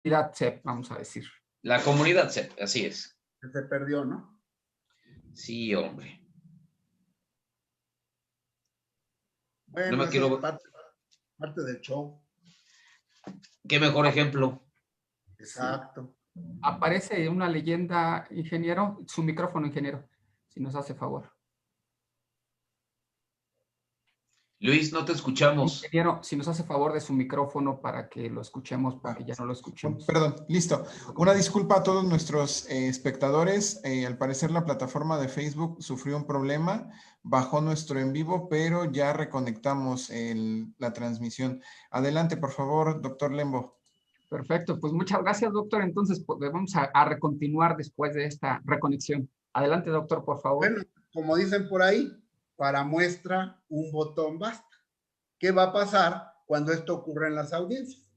comunidad CEP, vamos a decir. La comunidad CEP, así es. Se perdió, ¿no? Sí, hombre. Bueno, No me quiero... parte del show. ¿Qué mejor ejemplo? Exacto. Aparece una leyenda, ingeniero, su micrófono, ingeniero, si nos hace favor. Luis, no te escuchamos. Ingeniero, si nos hace favor de su micrófono para que lo escuchemos, porque ya no lo escuchamos. Perdón, listo. Una disculpa a todos nuestros espectadores. Al parecer la plataforma de Facebook sufrió un problema, bajó nuestro en vivo, pero ya reconectamos la transmisión. Adelante, por favor, doctor Lembo. Perfecto, pues muchas gracias, doctor. Entonces, pues, vamos a recontinuar después de esta reconexión. Adelante, doctor, por favor. Bueno, como dicen por ahí, para muestra un botón basta. ¿Qué va a pasar cuando esto ocurra en las audiencias?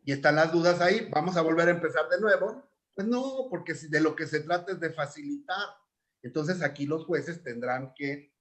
Y están las dudas ahí, vamos a volver a empezar de nuevo. Pues no, porque de lo que se trata es de facilitar. Entonces aquí los jueces tendrán que,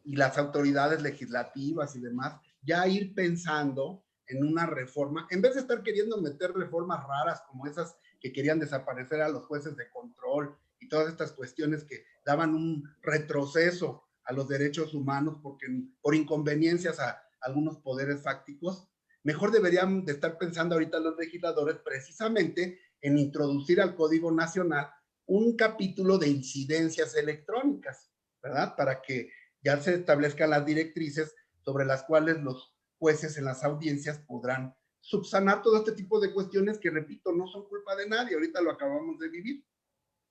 y las autoridades legislativas y demás, ya ir pensando en una reforma, en vez de estar queriendo meter reformas raras como esas que querían desaparecer a los jueces de control y todas estas cuestiones que daban un retroceso a los derechos humanos porque, por inconveniencias a algunos poderes fácticos. Mejor deberían de estar pensando ahorita los legisladores precisamente en introducir al Código Nacional un capítulo de incidencias electrónicas, ¿verdad? Para que ya se establezcan las directrices sobre las cuales los jueces en las audiencias podrán subsanar todo este tipo de cuestiones que, repito, no son culpa de nadie. Ahorita lo acabamos de vivir.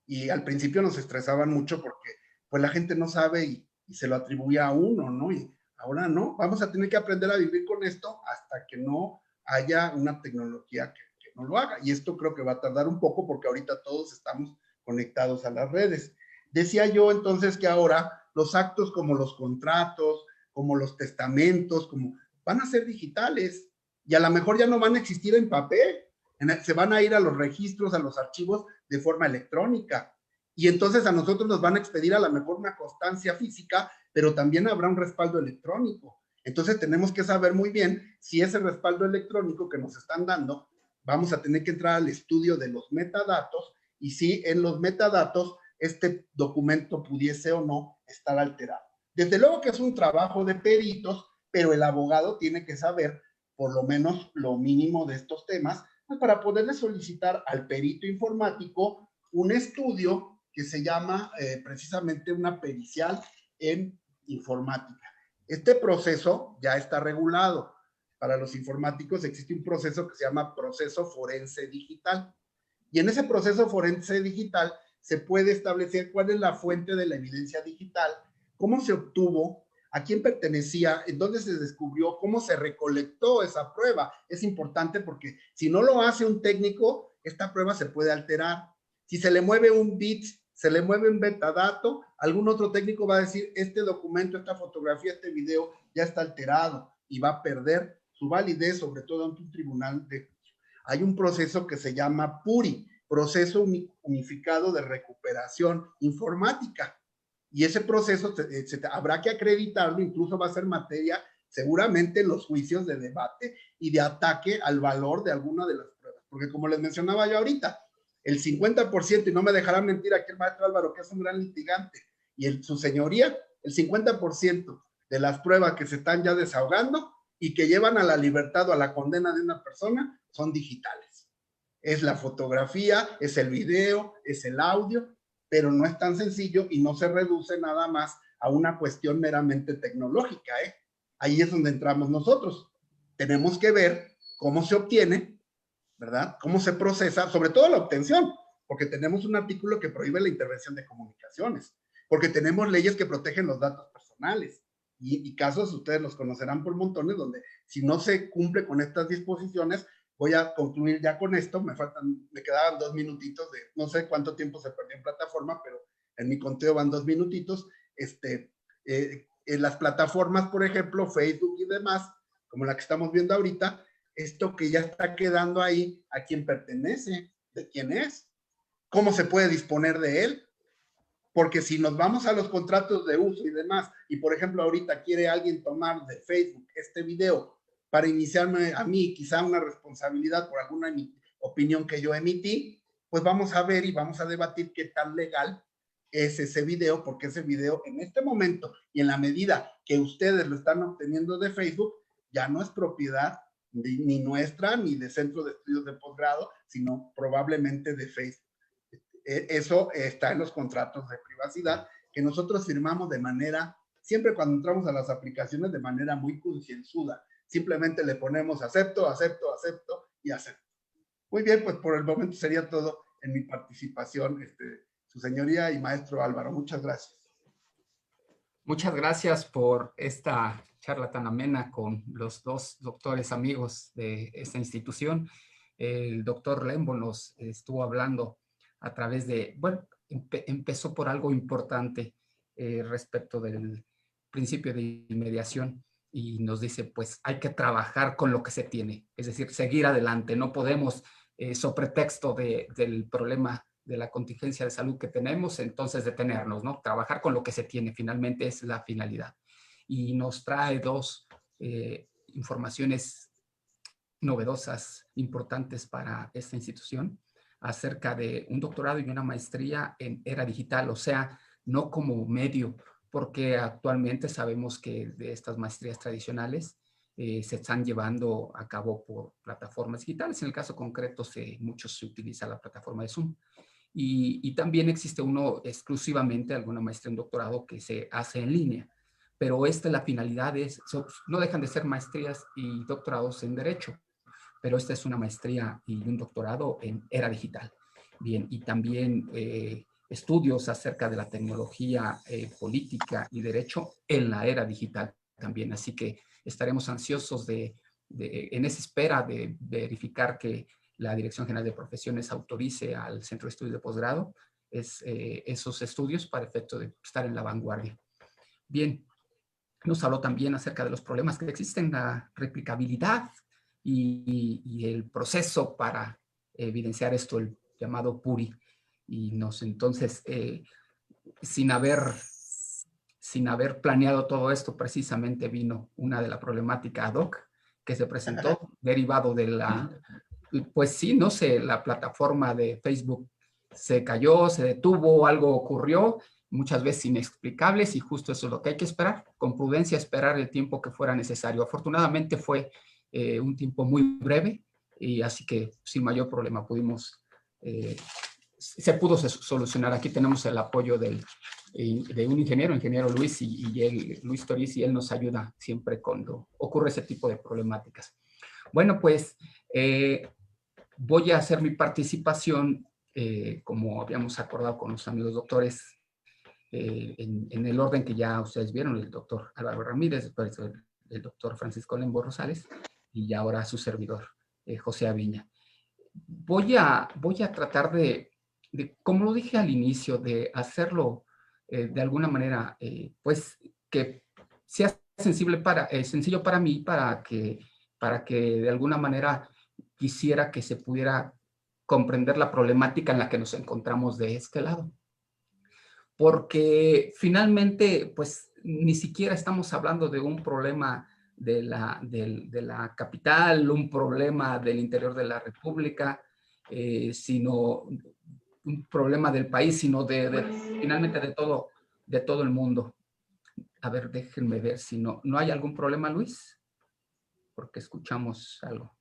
Y al principio nos estresaban mucho porque pues la gente no sabe y se lo atribuía a uno, ¿no? Y ahora no, vamos a tener que aprender a vivir con esto hasta que no haya una tecnología que no lo haga. Y esto creo que va a tardar un poco porque ahorita todos estamos conectados a las redes. Decía yo entonces que ahora los actos como los contratos, como los testamentos, como van a ser digitales y a lo mejor ya no van a existir en papel. Se van a ir a los registros, a los archivos de forma electrónica. Y entonces a nosotros nos van a expedir a lo mejor una constancia física, pero también habrá un respaldo electrónico. Entonces tenemos que saber muy bien si ese respaldo electrónico que nos están dando, vamos a tener que entrar al estudio de los metadatos y si en los metadatos este documento pudiese o no estar alterado. Desde luego que es un trabajo de peritos, pero el abogado tiene que saber por lo menos lo mínimo de estos temas para poderle solicitar al perito informático un estudio que se llama precisamente una pericial en informática. Este proceso ya está regulado. Para los informáticos existe un proceso que se llama proceso forense digital. Y en ese proceso forense digital se puede establecer cuál es la fuente de la evidencia digital, cómo se obtuvo, a quién pertenecía, en dónde se descubrió, cómo se recolectó esa prueba. Es importante porque si no lo hace un técnico, esta prueba se puede alterar. Si se le mueve un bit, se le mueve un metadato, algún otro técnico va a decir, este documento, esta fotografía, este video ya está alterado y va a perder su validez, sobre todo ante un tribunal de juicio. Hay un proceso que se llama PURI, Proceso Unificado de Recuperación Informática. Y ese proceso habrá que acreditarlo, incluso va a ser materia seguramente en los juicios de debate y de ataque al valor de alguna de las pruebas. Porque como les mencionaba yo ahorita, el 50%, y no me dejará mentir aquí el maestro Álvaro, que es un gran litigante, y su señoría, el 50% de las pruebas que se están ya desahogando y que llevan a la libertad o a la condena de una persona son digitales. Es la fotografía, es el video, es el audio, pero no es tan sencillo y no se reduce nada más a una cuestión meramente tecnológica, ¿eh? Ahí es donde entramos nosotros. Tenemos que ver cómo se obtiene, ¿verdad? Cómo se procesa, sobre todo la obtención, porque tenemos un artículo que prohíbe la intervención de comunicaciones, porque tenemos leyes que protegen los datos personales y casos, ustedes los conocerán por montones, donde si no se cumple con estas disposiciones, voy a concluir ya con esto, me quedaban 2 minutitos de, no sé cuánto tiempo se perdió en plataforma, pero en mi conteo van 2 minutitos, en las plataformas, por ejemplo, Facebook y demás, como la que estamos viendo ahorita, esto que ya está quedando ahí, ¿a quién pertenece? ¿De quién es? ¿Cómo se puede disponer de él? Porque si nos vamos a los contratos de uso y demás, y por ejemplo ahorita quiere alguien tomar de Facebook este video para iniciarme a mí quizá una responsabilidad por alguna opinión que yo emití, pues vamos a ver y vamos a debatir qué tan legal es ese video, porque ese video en este momento y en la medida que ustedes lo están obteniendo de Facebook, ya no es propiedad ni nuestra ni de Centro de Estudios de Posgrado, sino probablemente de Facebook. Eso está en los contratos de privacidad que nosotros firmamos de manera, siempre cuando entramos a las aplicaciones, de manera muy concienzuda. Simplemente le ponemos acepto, acepto, acepto y acepto. Muy bien, pues por el momento sería todo en mi participación, su señoría y maestro Álvaro. Muchas gracias. Muchas gracias por esta charla tan amena con los dos doctores amigos de esta institución. El doctor Lembo nos estuvo hablando a través de, bueno, empezó por algo importante respecto del principio de inmediación y nos dice, pues hay que trabajar con lo que se tiene, es decir, seguir adelante. No podemos, sobre pretexto del problema de la contingencia de salud que tenemos, entonces detenernos, ¿no? Trabajar con lo que se tiene, finalmente es la finalidad. Y nos trae dos informaciones novedosas, importantes para esta institución, acerca de un doctorado y una maestría en era digital, o sea, no como medio, porque actualmente sabemos que de estas maestrías tradicionales se están llevando a cabo por plataformas digitales. En el caso concreto, mucho se utiliza la plataforma de Zoom. Y también existe uno exclusivamente, alguna maestría en doctorado que se hace en línea. Pero la finalidad no dejan de ser maestrías y doctorados en Derecho, pero esta es una maestría y un doctorado en era digital. Bien, y también estudios acerca de la tecnología política y derecho en la era digital también. Así que estaremos ansiosos en esa espera de verificar que la Dirección General de Profesiones autorice al Centro de Estudios de Posgrado esos estudios para efecto de estar en la vanguardia. Bien, nos habló también acerca de los problemas que existen, la replicabilidad y el proceso para evidenciar esto, el llamado PURI. Y entonces, sin haber planeado todo esto, precisamente vino una de la problemática ad hoc que se presentó, derivado de pues sí, no sé, la plataforma de Facebook se cayó, se detuvo, algo ocurrió, muchas veces inexplicables, y justo eso es lo que hay que esperar, con prudencia esperar el tiempo que fuera necesario. Afortunadamente fue un tiempo muy breve, y así que sin mayor problema se pudo solucionar. Aquí tenemos el apoyo de un ingeniero Luis, Luis Toriz, y él nos ayuda siempre cuando ocurre ese tipo de problemáticas. Bueno, pues voy a hacer mi participación, como habíamos acordado con los amigos doctores, en el orden que ya ustedes vieron, el doctor Álvaro Ramírez, después el doctor Francisco Lembo Rosales, y ahora su servidor, José Aviña. Voy a tratar de, como lo dije al inicio, de hacerlo de alguna manera, pues, que sea sencillo para mí, para que de alguna manera quisiera que se pudiera comprender la problemática en la que nos encontramos de este lado. Porque finalmente, pues, ni siquiera estamos hablando de un problema de la capital, un problema del interior de la República, sino un problema del país, sino finalmente de todo el mundo. A ver, déjenme ver si no hay algún problema, Luis, porque escuchamos algo.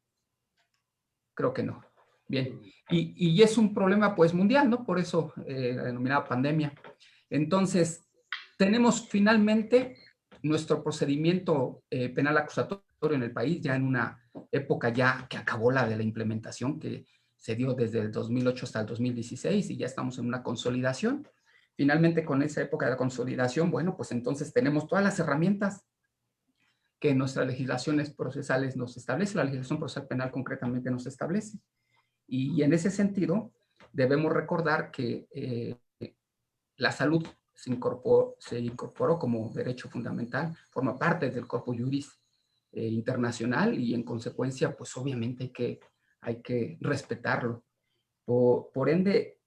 Creo que no. Bien, y es un problema pues mundial, ¿no? Por eso la denominada pandemia. Entonces, tenemos finalmente nuestro procedimiento penal acusatorio en el país, ya en una época ya que acabó la de la implementación, que se dio desde el 2008 hasta el 2016, y ya estamos en una consolidación. Finalmente, con esa época de la consolidación, bueno, pues entonces tenemos todas las herramientas que nuestras legislaciones procesales nos establece, la legislación procesal penal concretamente nos establece. Y en ese sentido, debemos recordar que la salud se incorporó como derecho fundamental, forma parte del corpus juris internacional, y en consecuencia, pues obviamente hay que respetarlo. Por ende,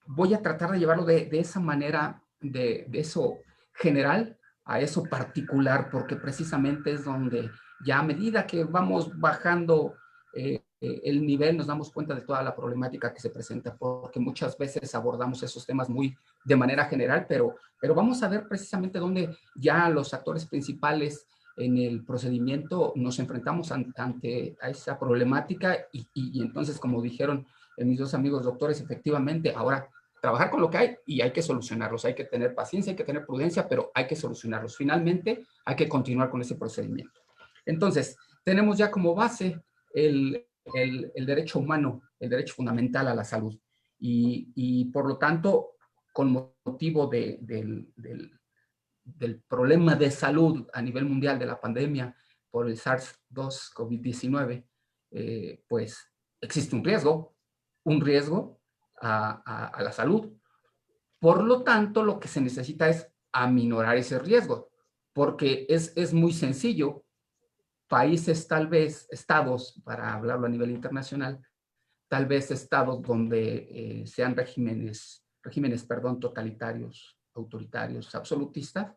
voy a tratar de llevarlo de esa manera, de eso general a eso particular, porque precisamente es donde ya a medida que vamos bajando el nivel, nos damos cuenta de toda la problemática que se presenta, porque muchas veces abordamos esos temas muy de manera general, pero vamos a ver precisamente dónde ya los actores principales en el procedimiento nos enfrentamos ante a esa problemática y entonces, como dijeron mis dos amigos doctores, efectivamente, ahora trabajar con lo que hay y hay que solucionarlos, hay que tener paciencia, hay que tener prudencia, pero hay que solucionarlos. Finalmente, hay que continuar con ese procedimiento. Entonces, tenemos ya como base el derecho humano, el derecho fundamental a la salud. Y por lo tanto, con motivo del problema de salud a nivel mundial de la pandemia por el SARS-2 COVID-19, pues existe un riesgo a la salud. Por lo tanto, lo que se necesita es aminorar ese riesgo, porque es muy sencillo. Países, tal vez, estados, para hablarlo a nivel internacional, tal vez estados donde sean regímenes, totalitarios, autoritarios, absolutistas,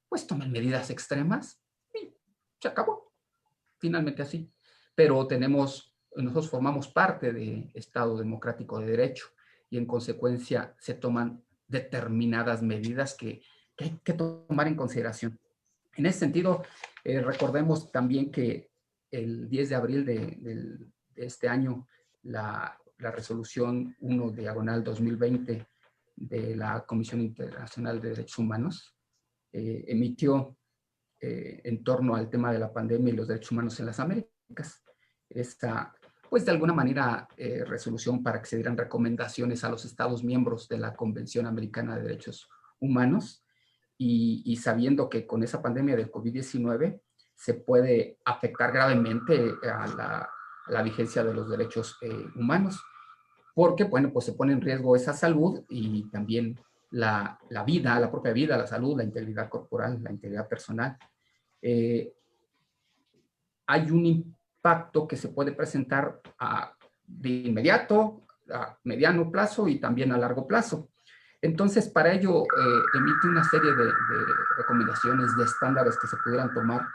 pues tomen medidas extremas y se acabó. Finalmente así. Pero nosotros formamos parte de Estado democrático de derecho y en consecuencia se toman determinadas medidas que hay que tomar en consideración. En ese sentido, recordemos también que el 10 de abril de este año, la resolución 1/2020 de la Comisión Internacional de Derechos Humanos emitió en torno al tema de la pandemia y los derechos humanos en las Américas. Esta, pues de alguna manera, resolución para que se dieran recomendaciones a los Estados miembros de la Convención Americana de Derechos Humanos, y sabiendo que con esa pandemia del COVID-19 se puede afectar gravemente a la vigencia de los derechos humanos, porque, bueno, pues se pone en riesgo esa salud y también la vida, la propia vida, la salud, la integridad corporal, la integridad personal. Hay un impacto que se puede presentar de inmediato, a mediano plazo y también a largo plazo. Entonces, para ello, emite una serie de recomendaciones, de estándares que se pudieran tomar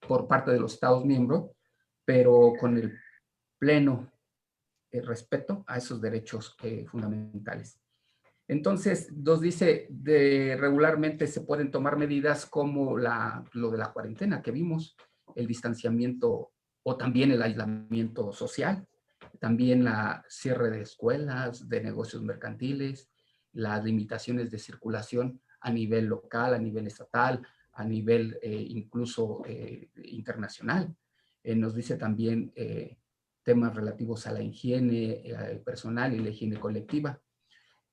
por parte de los Estados miembros, pero con el pleno respeto a esos derechos fundamentales. Entonces, nos dice, regularmente se pueden tomar medidas como lo de la cuarentena que vimos, el distanciamiento o también el aislamiento social, también la cierre de escuelas, de negocios mercantiles, las limitaciones de circulación a nivel local, a nivel estatal, a nivel incluso internacional. Nos dice también temas relativos a la higiene personal y la higiene colectiva.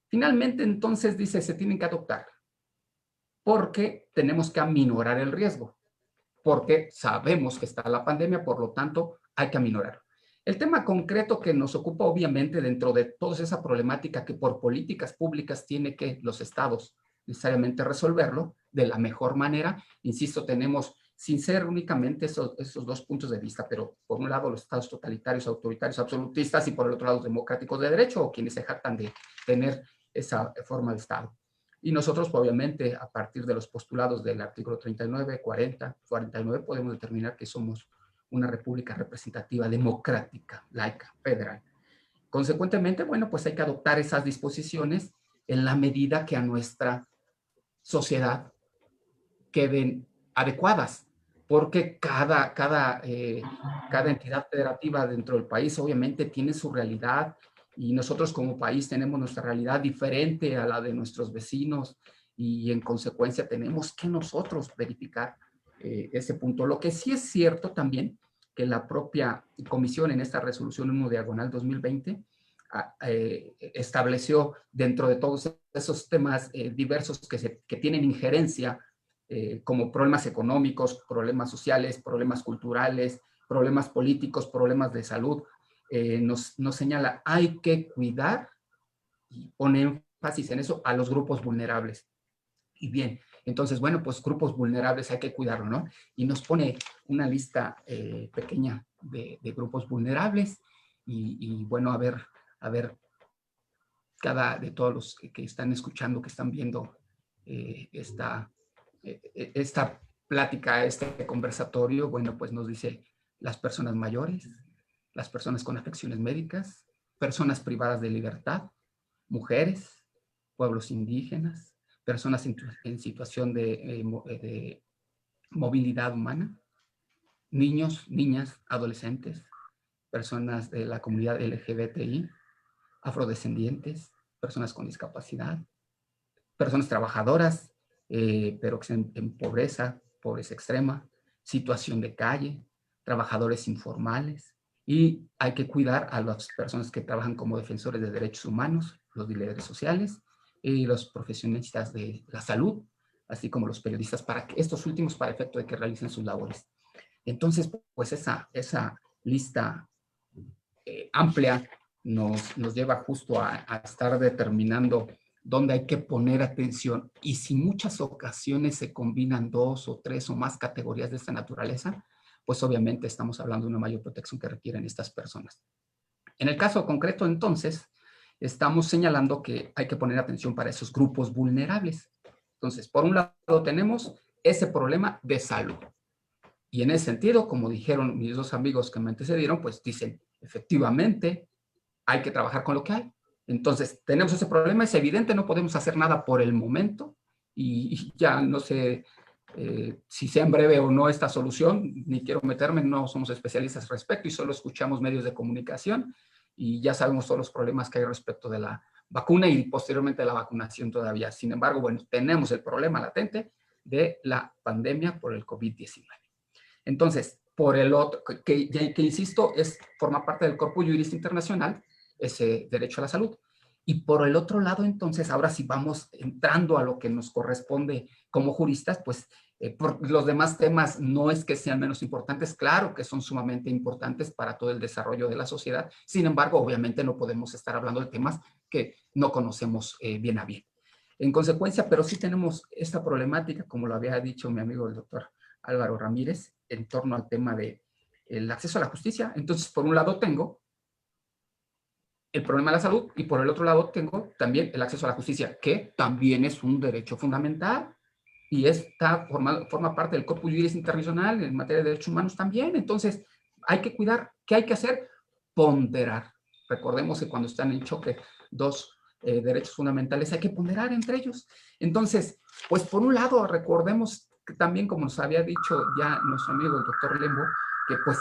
Finalmente, entonces, dice, se tienen que adoptar porque tenemos que aminorar el riesgo, porque sabemos que está la pandemia, por lo tanto, hay que aminorar. El tema concreto que nos ocupa, obviamente, dentro de toda esa problemática que por políticas públicas tiene que los estados necesariamente resolverlo de la mejor manera. Insisto, tenemos, sin ser únicamente esos dos puntos de vista, pero por un lado los estados totalitarios, autoritarios, absolutistas, y por el otro lado los democráticos de derecho, o quienes se jactan de tener esa forma de Estado. Y nosotros, obviamente, a partir de los postulados del artículo 39, 40, 49, podemos determinar que somos una república representativa, democrática, laica, federal. Consecuentemente, bueno, pues hay que adoptar esas disposiciones en la medida que a nuestra sociedad queden adecuadas, porque cada entidad federativa dentro del país obviamente tiene su realidad, y nosotros como país tenemos nuestra realidad diferente a la de nuestros vecinos, y en consecuencia tenemos que nosotros verificar ese punto. Lo que sí es cierto también, que la propia comisión en esta resolución 1/2020 estableció dentro de todos esos temas diversos que tienen injerencia, como problemas económicos, problemas sociales, problemas culturales, problemas políticos, problemas de salud, nos señala, hay que cuidar y pone énfasis en eso a los grupos vulnerables. Y bien, entonces, bueno, pues grupos vulnerables hay que cuidarlo, ¿no? Y nos pone una lista pequeña de grupos vulnerables y bueno, a ver, de todos los que están escuchando, que están viendo esta plática, este conversatorio, bueno, pues nos dice las personas mayores, las personas con afecciones médicas, personas privadas de libertad, mujeres, pueblos indígenas, personas en situación de movilidad humana, niños, niñas, adolescentes, personas de la comunidad LGBTI, afrodescendientes, personas con discapacidad, personas trabajadoras, pero que estén en pobreza, pobreza extrema, situación de calle, trabajadores informales, y hay que cuidar a las personas que trabajan como defensores de derechos humanos, los líderes sociales y los profesionistas de la salud, así como los periodistas, para que estos últimos para efecto de que realicen sus labores. Entonces, pues esa lista amplia nos lleva justo a estar determinando dónde hay que poner atención, y si muchas ocasiones se combinan 2 o 3 o más categorías de esta naturaleza, pues obviamente estamos hablando de una mayor protección que requieren estas personas. En el caso concreto, entonces, estamos señalando que hay que poner atención para esos grupos vulnerables. Entonces, por un lado tenemos ese problema de salud. Y en ese sentido, como dijeron mis dos amigos que me antecedieron, pues dicen, efectivamente, hay que trabajar con lo que hay. Entonces, tenemos ese problema, es evidente, no podemos hacer nada por el momento, y ya no sé si sea en breve o no esta solución, ni quiero meterme, no somos especialistas al respecto y solo escuchamos medios de comunicación y ya sabemos todos los problemas que hay respecto de la vacuna y posteriormente de la vacunación todavía. Sin embargo, bueno, tenemos el problema latente de la pandemia por el COVID-19. Entonces, por el otro, que insisto, forma parte del corpus juris internacional, ese derecho a la salud. Y por el otro lado, entonces, ahora sí vamos entrando a lo que nos corresponde como juristas, pues por los demás temas no es que sean menos importantes, claro que son sumamente importantes para todo el desarrollo de la sociedad, sin embargo, obviamente no podemos estar hablando de temas que no conocemos bien a bien. En consecuencia, pero sí tenemos esta problemática, como lo había dicho mi amigo el doctor Álvaro Ramírez, en torno al tema del acceso a la justicia. Entonces, por un lado tengo el problema de la salud y por el otro lado tengo también el acceso a la justicia, que también es un derecho fundamental y forma parte del corpus juris internacional en materia de derechos humanos también. Entonces, hay que cuidar. ¿Qué hay que hacer? Ponderar. Recordemos que cuando están en choque dos derechos fundamentales, hay que ponderar entre ellos. Entonces, pues por un lado, recordemos que también, como nos había dicho ya nuestro amigo el doctor Lembo, que pues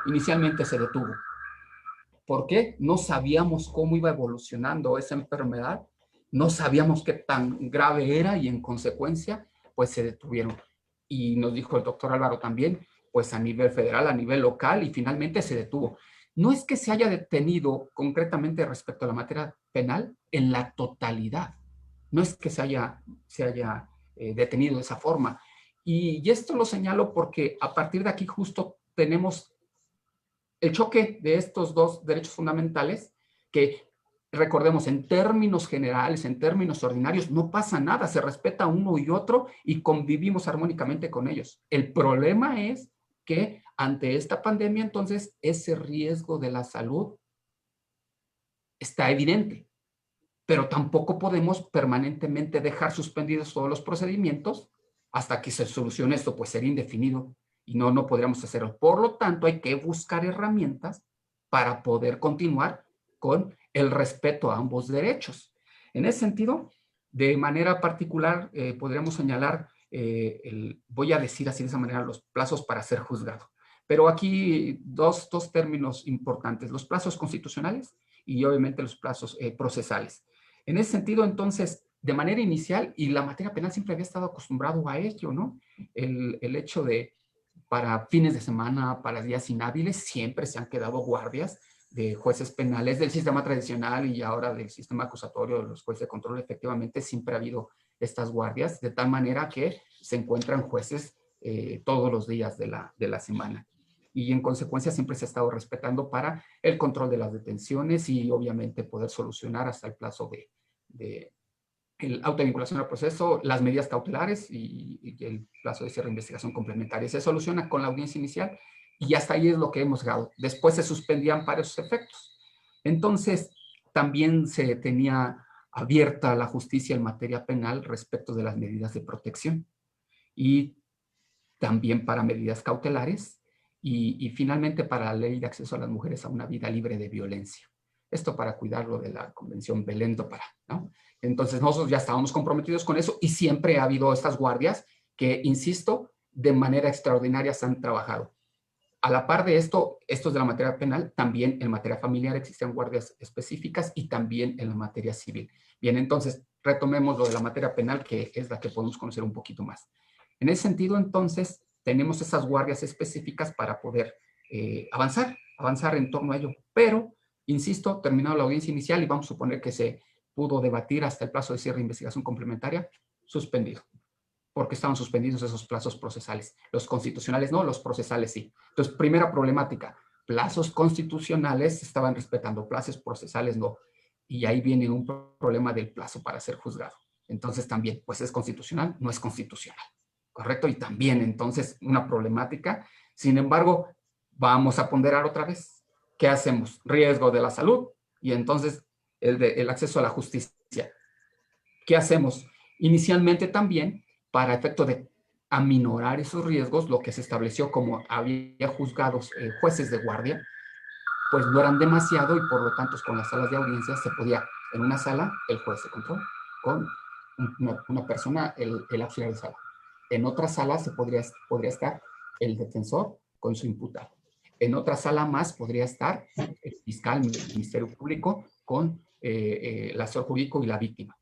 inicialmente se detuvo. ¿Por qué? No sabíamos cómo iba evolucionando esa enfermedad, no sabíamos qué tan grave era y en consecuencia, pues se detuvieron. Y nos dijo el doctor Álvaro también, pues a nivel federal, a nivel local y finalmente se detuvo. No es que se haya detenido concretamente respecto a la materia penal en la totalidad, no es que se haya detenido de esa forma. Y esto lo señalo porque a partir de aquí justo tenemos el choque de estos dos derechos fundamentales que, recordemos, en términos generales, en términos ordinarios, no pasa nada, se respeta uno y otro y convivimos armónicamente con ellos. El problema es que ante esta pandemia, entonces, ese riesgo de la salud está evidente, pero tampoco podemos permanentemente dejar suspendidos todos los procedimientos hasta que se solucione esto, pues sería indefinido y no podríamos hacerlo. Por lo tanto, hay que buscar herramientas para poder continuar con el respeto a ambos derechos. En ese sentido, de manera particular, podríamos señalar, voy a decir así de esa manera, los plazos para ser juzgado. Pero aquí dos términos importantes, los plazos constitucionales y obviamente los plazos procesales. En ese sentido, entonces, de manera inicial, y la materia penal siempre había estado acostumbrado a ello, ¿no? El hecho de, para fines de semana, para días inhábiles, siempre se han quedado guardias de jueces penales del sistema tradicional y ahora del sistema acusatorio de los jueces de control. Efectivamente, siempre ha habido estas guardias, de tal manera que se encuentran jueces todos los días de la semana. Y en consecuencia siempre se ha estado respetando para el control de las detenciones y obviamente poder solucionar hasta el plazo de el autovinculación al proceso, las medidas cautelares y el plazo de cierre de investigación complementaria. Se soluciona con la audiencia inicial y hasta ahí es lo que hemos llegado. Después se suspendían para esos efectos. Entonces, también se tenía abierta la justicia en materia penal respecto de las medidas de protección y también para medidas cautelares y finalmente para la ley de acceso a las mujeres a una vida libre de violencia. Esto para cuidarlo de la Convención Belén do Pará, ¿no? Entonces nosotros ya estábamos comprometidos con eso y siempre ha habido estas guardias que, insisto, de manera extraordinaria se han trabajado. A la par de esto, esto es de la materia penal, también en materia familiar existen guardias específicas y también en la materia civil. Bien, entonces retomemos lo de la materia penal, que es la que podemos conocer un poquito más. En ese sentido, entonces, tenemos esas guardias específicas para poder avanzar en torno a ello. Pero, insisto, terminado la audiencia inicial y vamos a suponer que se pudo debatir hasta el plazo de cierre de investigación complementaria, suspendido. Porque estaban suspendidos esos plazos procesales. Los constitucionales no, los procesales sí. Entonces, primera problemática, plazos constitucionales se estaban respetando, plazos procesales no. Y ahí viene un problema del plazo para ser juzgado. Entonces también, pues es constitucional, no es constitucional. ¿Correcto? Y también, entonces, una problemática. Sin embargo, vamos a ponderar otra vez. ¿Qué hacemos? Riesgo de la salud y entonces el acceso a la justicia. ¿Qué hacemos? Inicialmente también, para efecto de aminorar esos riesgos, lo que se estableció como había juzgados jueces de guardia, pues no eran demasiado y por lo tanto con las salas de audiencia se podía, en una sala, el juez de control, con una persona, el auxiliar de sala. En otra sala podría estar el defensor con su imputado. En otra sala más podría estar el fiscal, el Ministerio Público, con el asesor jurídico y la víctima.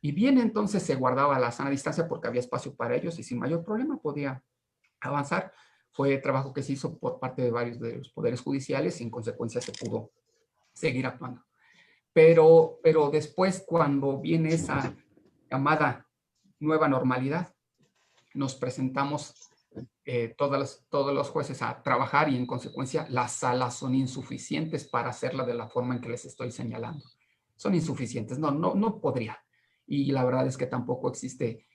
Y bien, entonces se guardaba la sana distancia porque había espacio para ellos y sin mayor problema podía avanzar. Fue trabajo que se hizo por parte de varios de los poderes judiciales y en consecuencia se pudo seguir actuando. Pero después, cuando viene esa llamada nueva normalidad, nos presentamos todos los jueces a trabajar y en consecuencia las salas son insuficientes para hacerla de la forma en que les estoy señalando. Son insuficientes, no podría. Y la verdad es que tampoco existe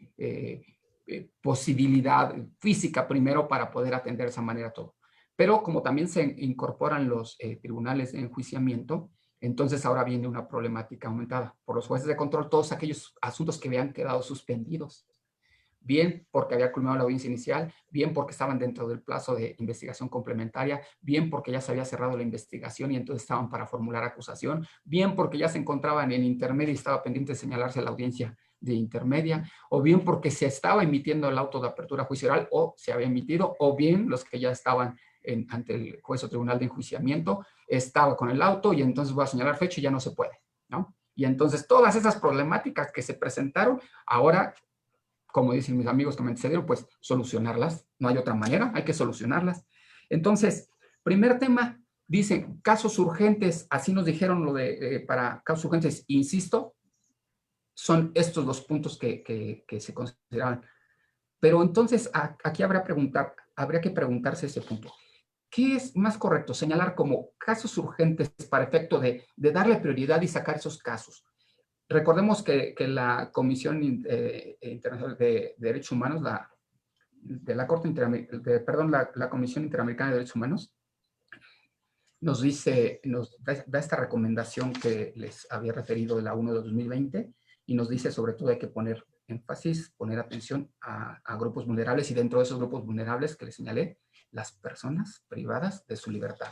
posibilidad física primero para poder atender de esa manera todo. Pero como también se incorporan los tribunales de enjuiciamiento, entonces ahora viene una problemática aumentada por los jueces de control, todos aquellos asuntos que habían quedado suspendidos. Bien porque había culminado la audiencia inicial, bien porque estaban dentro del plazo de investigación complementaria, bien porque ya se había cerrado la investigación y entonces estaban para formular acusación, bien porque ya se encontraban en intermedia y estaba pendiente de señalarse la audiencia de intermedia, o bien porque se estaba emitiendo el auto de apertura a juicio oral o se había emitido, o bien los que ya estaban ante el juez o tribunal de enjuiciamiento, estaba con el auto y entonces voy a señalar fecha y ya no se puede, ¿no? Y entonces todas esas problemáticas que se presentaron, ahora, como dicen mis amigos que me antecedieron, pues solucionarlas. No hay otra manera, hay que solucionarlas. Entonces, primer tema, dicen casos urgentes, así nos dijeron lo de para casos urgentes, insisto, son estos los puntos que se consideran. Pero entonces, aquí habría que preguntarse ese punto. ¿Qué es más correcto? Señalar como casos urgentes para efecto de darle prioridad y sacar esos casos. Recordemos que la Comisión Internacional de Derechos Humanos, la Comisión Interamericana de Derechos Humanos, nos da esta recomendación que les había referido de la 1 de 2020 y nos dice sobre todo hay que poner énfasis, poner atención a grupos vulnerables y dentro de esos grupos vulnerables que les señalé, las personas privadas de su libertad.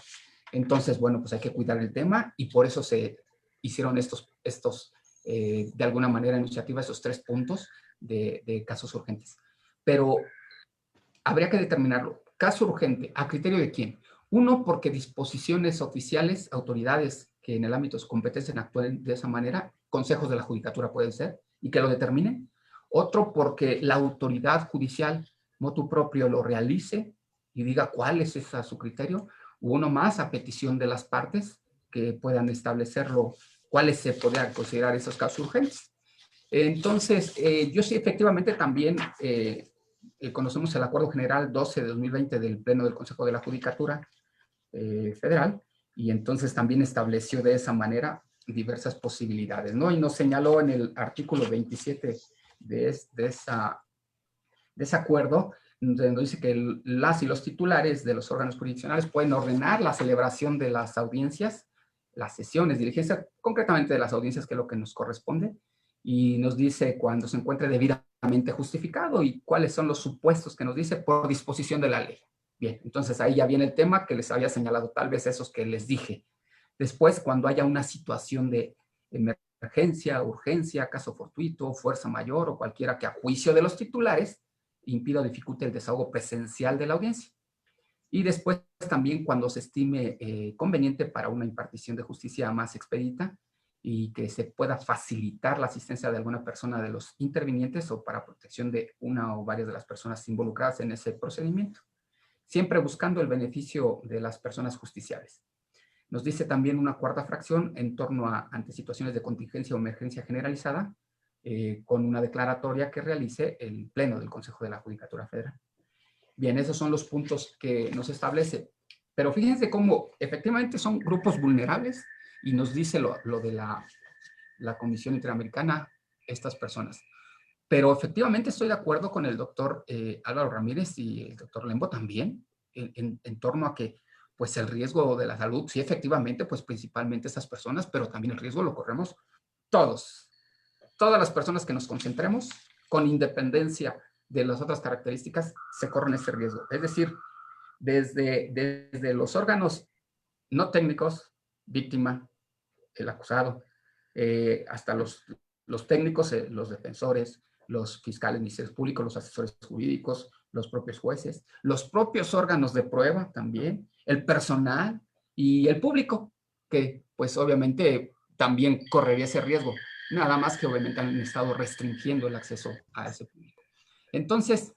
Entonces, bueno, pues hay que cuidar el tema y por eso se hicieron estos de alguna manera iniciativas, esos 3 puntos de casos urgentes. Pero habría que determinarlo. Caso urgente, ¿a criterio de quién? Uno, porque disposiciones oficiales, autoridades que en el ámbito de su competencia actúen de esa manera, consejos de la judicatura pueden ser, y que lo determinen. Otro, porque la autoridad judicial, motu propio, lo realice y diga cuál es ese su criterio. Uno más, a petición de las partes, que puedan establecerlo, cuáles se podrían considerar esos casos urgentes. Entonces, yo sí, efectivamente, también conocemos el Acuerdo General 12 de 2020 del Pleno del Consejo de la Judicatura Federal, y entonces también estableció de esa manera diversas posibilidades, ¿no? Y nos señaló en el artículo 27 de ese acuerdo, donde dice que las y los titulares de los órganos jurisdiccionales pueden ordenar la celebración de las audiencias, las sesiones, diligencias, concretamente de las audiencias, que es lo que nos corresponde, y nos dice cuando se encuentre debidamente justificado y cuáles son los supuestos que nos dice por disposición de la ley. Bien, entonces ahí ya viene el tema que les había señalado, tal vez esos que les dije. Después, cuando haya una situación de emergencia, urgencia, caso fortuito, fuerza mayor o cualquiera que a juicio de los titulares impida o dificulte el desahogo presencial de la audiencia. Y después también cuando se estime conveniente para una impartición de justicia más expedita y que se pueda facilitar la asistencia de alguna persona de los intervinientes o para protección de una o varias de las personas involucradas en ese procedimiento, siempre buscando el beneficio de las personas justiciables. Nos dice también una cuarta fracción en torno a ante situaciones de contingencia o emergencia generalizada, con una declaratoria que realice el Pleno del Consejo de la Judicatura Federal. Bien, esos son los puntos que nos establece. Pero fíjense cómo efectivamente son grupos vulnerables y nos dice lo de la Comisión Interamericana, estas personas. Pero efectivamente estoy de acuerdo con el doctor Álvaro Ramírez y el doctor Lembo también, en torno a que pues el riesgo de la salud, sí, efectivamente, pues principalmente esas personas, pero también el riesgo lo corremos todos. Todas las personas que nos concentremos, con independencia de las otras características, se corren ese riesgo. Es decir, desde los órganos no técnicos, víctima, el acusado, hasta los técnicos, los defensores, los fiscales, ministerios públicos, los asesores jurídicos, los propios jueces, los propios órganos de prueba también, el personal y el público, que pues obviamente también correría ese riesgo, nada más que obviamente han estado restringiendo el acceso a ese público. Entonces,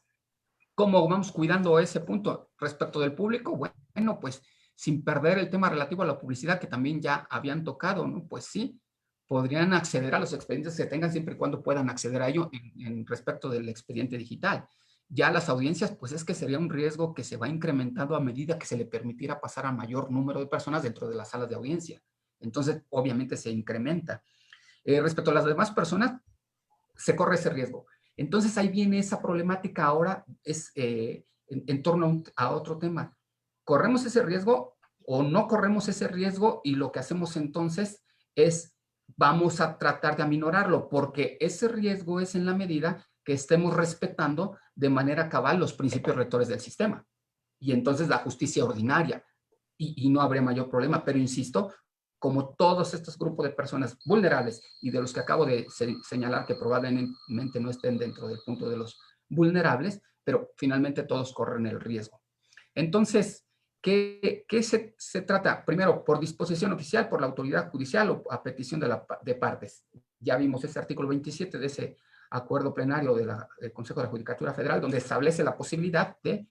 ¿cómo vamos cuidando ese punto respecto del público? Bueno, pues sin perder el tema relativo a la publicidad que también ya habían tocado, ¿no? Pues sí, podrían acceder a los expedientes que tengan siempre y cuando puedan acceder a ello en respecto del expediente digital. Ya las audiencias, pues es que sería un riesgo que se va incrementando a medida que se le permitiera pasar a mayor número de personas dentro de las salas de audiencia. Entonces, obviamente se incrementa. Respecto a las demás personas, se corre ese riesgo. Entonces ahí viene esa problemática ahora es en torno a otro tema. ¿Corremos ese riesgo o no corremos ese riesgo? Y lo que hacemos entonces es vamos a tratar de aminorarlo, porque ese riesgo es en la medida que estemos respetando de manera cabal los principios rectores del sistema. Y entonces la justicia ordinaria. Y no habría mayor problema, pero insisto, como todos estos grupos de personas vulnerables y de los que acabo de señalar que probablemente no estén dentro del punto de los vulnerables, pero finalmente todos corren el riesgo. Entonces, ¿qué se trata? Primero, por disposición oficial, por la autoridad judicial o a petición de partes. Ya vimos ese artículo 27 de ese acuerdo plenario del Consejo de la Judicatura Federal, donde establece la posibilidad de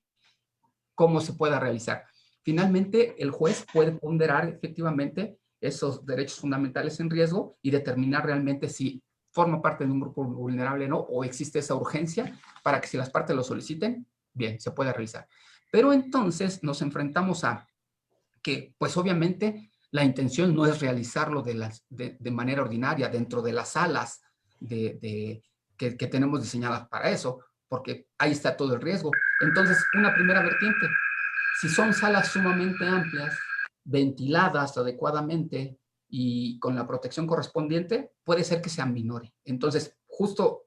cómo se pueda realizar. Finalmente, el juez puede ponderar efectivamente esos derechos fundamentales en riesgo y determinar realmente si forma parte de un grupo vulnerable o no, o existe esa urgencia para que si las partes lo soliciten, bien, se pueda realizar. Pero entonces nos enfrentamos a que, pues obviamente, la intención no es realizarlo de manera ordinaria dentro de las salas que tenemos diseñadas para eso, porque ahí está todo el riesgo. Entonces, una primera vertiente, si son salas sumamente amplias, ventiladas adecuadamente y con la protección correspondiente, puede ser que se aminore. Entonces, justo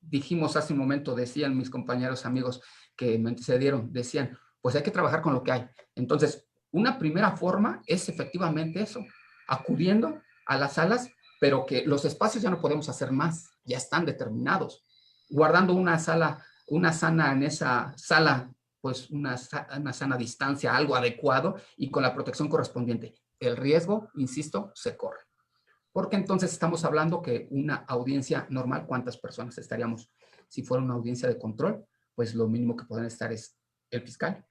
dijimos hace un momento, decían mis compañeros amigos que me antecedieron, decían, pues hay que trabajar con lo que hay. Entonces, una primera forma es efectivamente eso, acudiendo a las salas, pero que los espacios ya no podemos hacer más, ya están determinados. Guardando una sana en esa sala, pues una sana distancia, algo adecuado y con la protección correspondiente. El riesgo, insisto, se corre. Porque entonces estamos hablando que una audiencia normal, ¿cuántas personas estaríamos? Si fuera una audiencia de control, pues lo mínimo que podrían estar es el fiscal,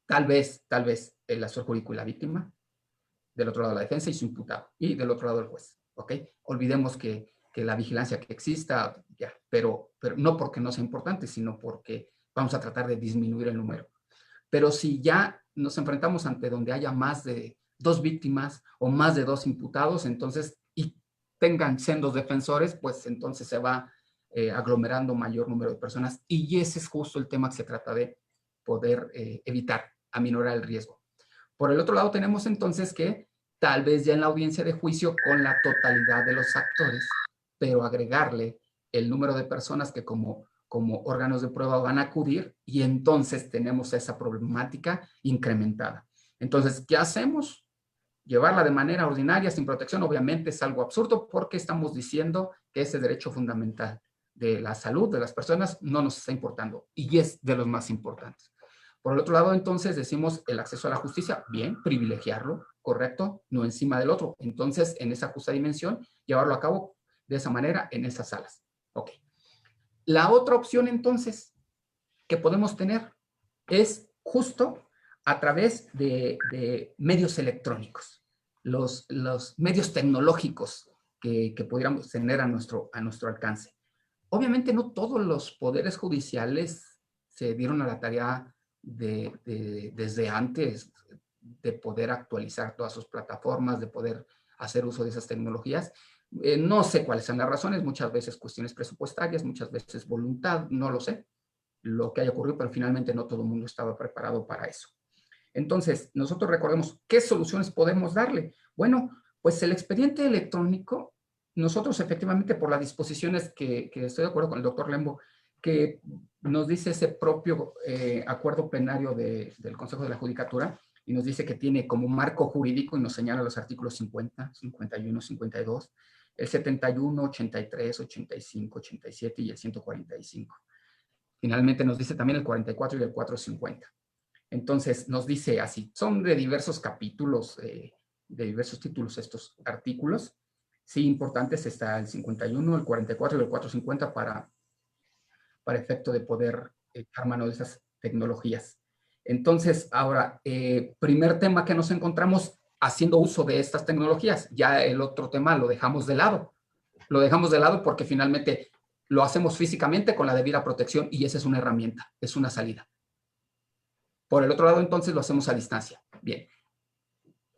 tal vez el asesor jurídico y la víctima, del otro lado la defensa y su imputado, y del otro lado el juez, ¿ok? Olvidemos que la vigilancia que exista, ya, pero no porque no sea importante, sino porque vamos a tratar de disminuir el número. Pero si ya nos enfrentamos ante donde haya más de 2 víctimas o más de 2 imputados, entonces, y tengan sendos defensores, pues entonces se va aglomerando mayor número de personas y ese es justo el tema que se trata de poder evitar, aminorar el riesgo. Por el otro lado tenemos entonces que tal vez ya en la audiencia de juicio con la totalidad de los actores, pero agregarle el número de personas que como como órganos de prueba van a acudir y entonces tenemos esa problemática incrementada. Entonces, ¿qué hacemos? Llevarla de manera ordinaria, sin protección, obviamente es algo absurdo porque estamos diciendo que ese derecho fundamental de la salud de las personas no nos está importando y es de los más importantes. Por el otro lado, entonces, decimos el acceso a la justicia, bien, privilegiarlo, correcto, no encima del otro. Entonces, en esa justa dimensión, llevarlo a cabo de esa manera en esas salas. Ok. La otra opción, entonces, que podemos tener es justo a través de medios electrónicos, los medios tecnológicos que pudiéramos tener a nuestro alcance. Obviamente no todos los poderes judiciales se dieron a la tarea desde antes de poder actualizar todas sus plataformas, de poder hacer uso de esas tecnologías. No sé cuáles son las razones, muchas veces cuestiones presupuestarias, muchas veces voluntad, no lo sé lo que haya ocurrido, pero finalmente no todo el mundo estaba preparado para eso. Entonces, nosotros recordemos, ¿qué soluciones podemos darle? Bueno, pues el expediente electrónico, nosotros efectivamente por las disposiciones que estoy de acuerdo con el doctor Lembo, que nos dice ese propio acuerdo plenario del Consejo de la Judicatura, y nos dice que tiene como marco jurídico, y nos señala los artículos 50, 51, 52, el 71, 83, 85, 87 y el 145. Finalmente nos dice también el 44 y el 450. Entonces nos dice así, son de diversos capítulos, de diversos títulos estos artículos. Sí, importantes está el 51, el 44 y el 450 para efecto de poder echar mano de esas tecnologías. Entonces, ahora, primer tema que nos encontramos haciendo uso de estas tecnologías. Ya el otro tema lo dejamos de lado. Lo dejamos de lado porque finalmente lo hacemos físicamente con la debida protección y esa es una herramienta, es una salida. Por el otro lado, entonces, lo hacemos a distancia. Bien.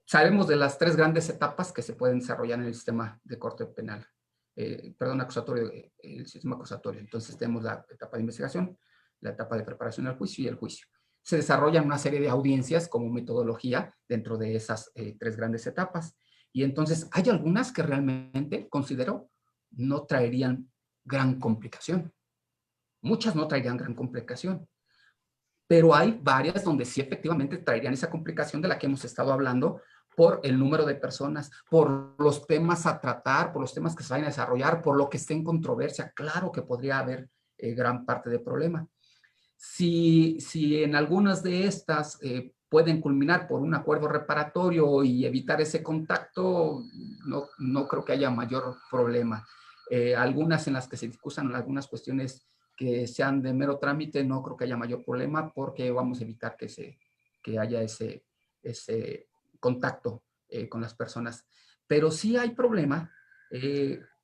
Sabemos de las tres grandes etapas que se pueden desarrollar en el sistema de corte penal. Acusatorio, el sistema acusatorio. Entonces, tenemos la etapa de investigación, la etapa de preparación al juicio y el juicio. Se desarrollan una serie de audiencias como metodología dentro de esas tres grandes etapas. Y entonces, hay algunas que realmente, considero, no traerían gran complicación. Muchas no traerían gran complicación. Pero hay varias donde sí efectivamente traerían esa complicación de la que hemos estado hablando por el número de personas, por los temas a tratar, por los temas que se vayan a desarrollar, por lo que esté en controversia. Claro que podría haber gran parte de problema. Si en algunas de estas pueden culminar por un acuerdo reparatorio y evitar ese contacto, no creo que haya mayor problema. Algunas en las que se discutan algunas cuestiones que sean de mero trámite, no creo que haya mayor problema porque vamos a evitar que haya ese contacto con las personas. Pero sí hay problema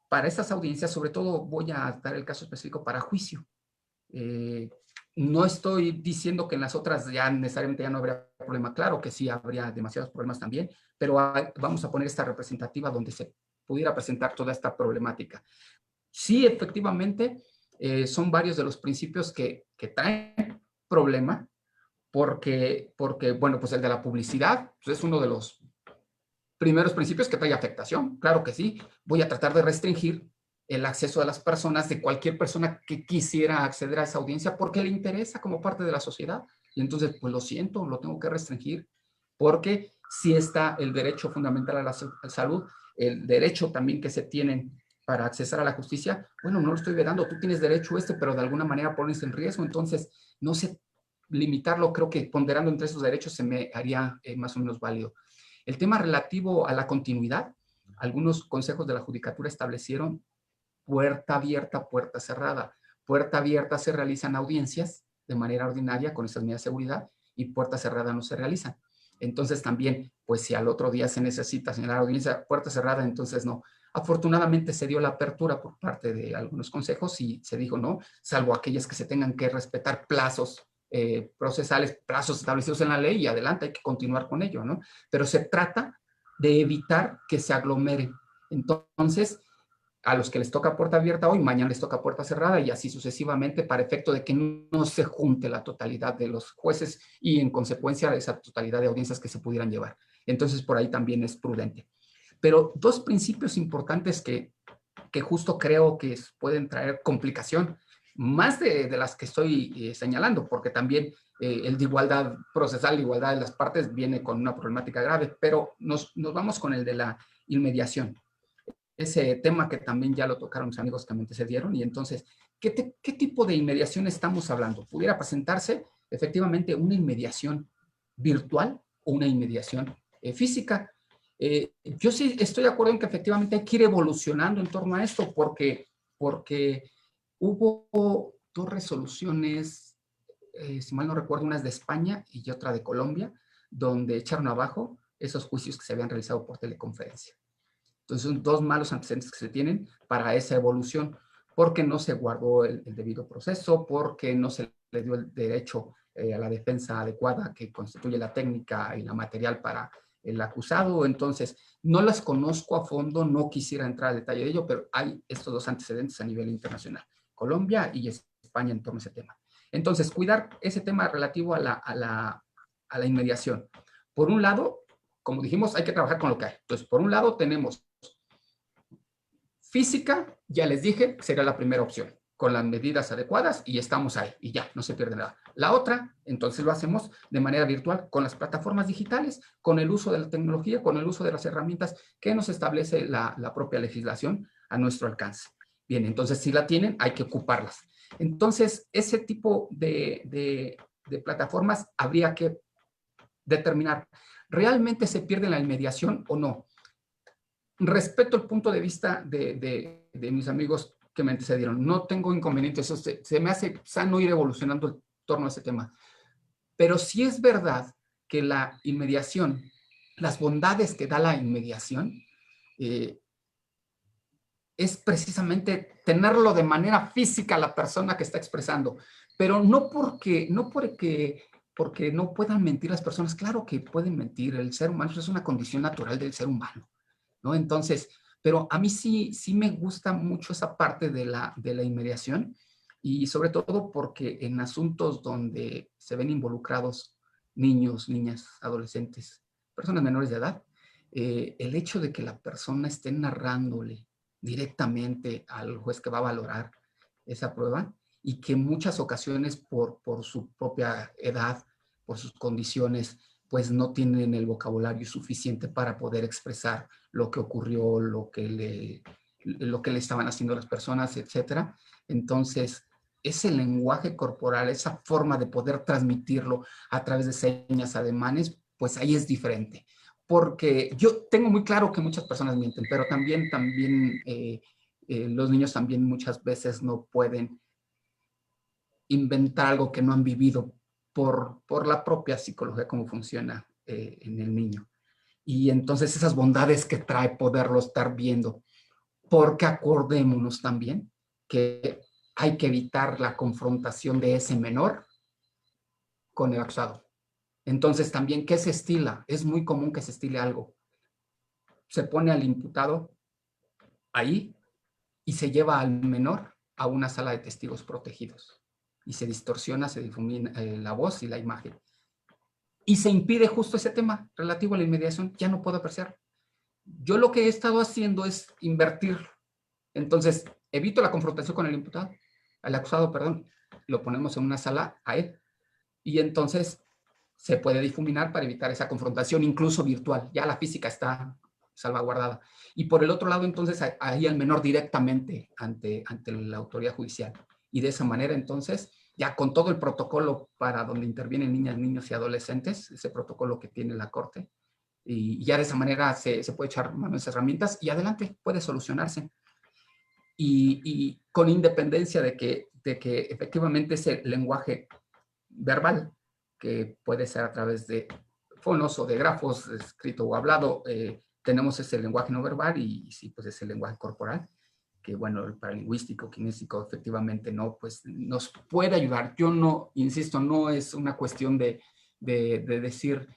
para estas audiencias, sobre todo voy a dar el caso específico para juicio. No estoy diciendo que en las otras ya necesariamente ya no habría problema, claro que sí habría demasiados problemas también, pero vamos a poner esta representativa donde se pudiera presentar toda esta problemática. Sí, efectivamente, son varios de los principios que traen problema, porque, bueno, pues el de la publicidad pues es uno de los primeros principios que trae afectación, claro que sí. Voy a tratar de restringir el acceso de las personas, de cualquier persona que quisiera acceder a esa audiencia porque le interesa como parte de la sociedad. Y entonces, pues lo siento, lo tengo que restringir porque sí está el derecho fundamental a la salud, el derecho también que se tienen para accesar a la justicia. Bueno, no lo estoy vedando, tú tienes derecho pero de alguna manera pones en riesgo. Entonces, no sé limitarlo, creo que ponderando entre esos derechos se me haría más o menos válido. El tema relativo a la continuidad, algunos consejos de la judicatura establecieron puerta abierta, puerta cerrada. Puerta abierta se realizan audiencias de manera ordinaria con estas medidas de seguridad y puerta cerrada no se realizan. Entonces también, pues si al otro día se necesita señalar audiencia, puerta cerrada, entonces no. Afortunadamente se dio la apertura por parte de algunos consejos y se dijo no, salvo aquellas que se tengan que respetar plazos procesales, plazos establecidos en la ley y adelante hay que continuar con ello, ¿no? Pero se trata de evitar que se aglomeren. Entonces, a los que les toca puerta abierta hoy, mañana les toca puerta cerrada y así sucesivamente para efecto de que no se junte la totalidad de los jueces y en consecuencia esa totalidad de audiencias que se pudieran llevar. Entonces, por ahí también es prudente. Pero dos principios importantes que justo creo que pueden traer complicación más de las que estoy señalando, porque también el de igualdad procesal, la igualdad de las partes viene con una problemática grave, pero nos vamos con el de la inmediación. Ese tema que también ya lo tocaron mis amigos que me antecedieron, y entonces, ¿qué tipo de inmediación estamos hablando? ¿Pudiera presentarse efectivamente una inmediación virtual o una inmediación física? Yo sí estoy de acuerdo en que efectivamente hay que ir evolucionando en torno a esto, porque hubo 2 resoluciones, si mal no recuerdo, una es de España y otra de Colombia, donde echaron abajo esos juicios que se habían realizado por teleconferencia. Entonces, son 2 malos antecedentes que se tienen para esa evolución, porque no se guardó el debido proceso, porque no se le dio el derecho a la defensa adecuada que constituye la técnica y la material para el acusado. Entonces, no las conozco a fondo, no quisiera entrar al detalle de ello, pero hay estos 2 antecedentes a nivel internacional, Colombia y España en torno a ese tema. Entonces, cuidar ese tema relativo a la inmediación. Por un lado, como dijimos, hay que trabajar con lo que hay. Entonces, por un lado tenemos física, ya les dije, sería la primera opción, con las medidas adecuadas y estamos ahí y ya, no se pierde nada. La otra, entonces lo hacemos de manera virtual con las plataformas digitales, con el uso de la tecnología, con el uso de las herramientas que nos establece la propia legislación a nuestro alcance. Bien, entonces si la tienen, hay que ocuparlas. Entonces, ese tipo de plataformas habría que determinar, ¿realmente se pierde la inmediación o no? Respeto el punto de vista de mis amigos que me antecedieron. No tengo inconvenientes. Se me hace sano ir evolucionando en torno a ese tema. Pero sí es verdad que la inmediación, las bondades que da la inmediación, es precisamente tenerlo de manera física a la persona que está expresando. Pero no porque no puedan mentir las personas. Claro que pueden mentir. El ser humano es una condición natural del ser humano, ¿no? Entonces, pero a mí sí me gusta mucho esa parte de la inmediación, y sobre todo porque en asuntos donde se ven involucrados niños, niñas, adolescentes, personas menores de edad, el hecho de que la persona esté narrándole directamente al juez que va a valorar esa prueba, y que en muchas ocasiones por su propia edad, por sus condiciones, pues no tienen el vocabulario suficiente para poder expresar lo que ocurrió, lo que le estaban haciendo las personas, etcétera. Entonces, ese lenguaje corporal, esa forma de poder transmitirlo a través de señas, ademanes, pues ahí es diferente. Porque yo tengo muy claro que muchas personas mienten, pero también los niños también muchas veces no pueden inventar algo que no han vivido por la propia psicología, cómo funciona en el niño. Y entonces esas bondades que trae poderlo estar viendo, porque acordémonos también que hay que evitar la confrontación de ese menor con el acusado. Entonces también, ¿qué se estila? Es muy común que se estile algo. Se pone al imputado ahí y se lleva al menor a una sala de testigos protegidos. Y se distorsiona, se difumina la voz y la imagen. Y se impide justo ese tema relativo a la inmediación. Ya no puedo apreciar. Yo lo que he estado haciendo es invertir. Entonces, evito la confrontación con el imputado, al acusado, perdón. Lo ponemos en una sala a él. Y entonces se puede difuminar para evitar esa confrontación, incluso virtual. Ya la física está salvaguardada. Y por el otro lado, entonces, ahí al menor directamente ante la autoridad judicial. Y de esa manera, entonces, ya con todo el protocolo para donde intervienen niñas, niños y adolescentes, ese protocolo que tiene la Corte, y ya de esa manera se puede echar mano a esas herramientas y adelante, puede solucionarse. Y con independencia de que efectivamente ese lenguaje verbal, que puede ser a través de fonos o de grafos, escrito o hablado, tenemos ese lenguaje no verbal y sí, pues ese lenguaje corporal, que bueno, el paralingüístico, kinésico, efectivamente, no, pues nos puede ayudar. Yo no, insisto, no es una cuestión de decir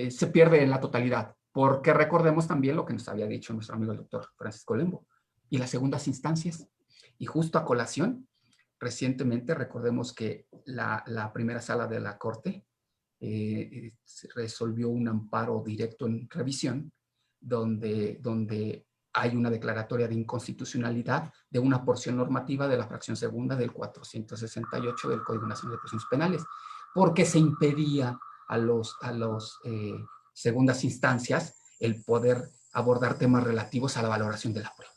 se pierde en la totalidad, porque recordemos también lo que nos había dicho nuestro amigo el doctor Francisco Lembo, y las segundas instancias. Y justo a colación, recientemente recordemos que la primera sala de la Corte resolvió un amparo directo en revisión, donde hay una declaratoria de inconstitucionalidad de una porción normativa de la fracción segunda del 468 del Código Nacional de Procedimientos Penales, porque se impedía a los segundas instancias el poder abordar temas relativos a la valoración de la prueba.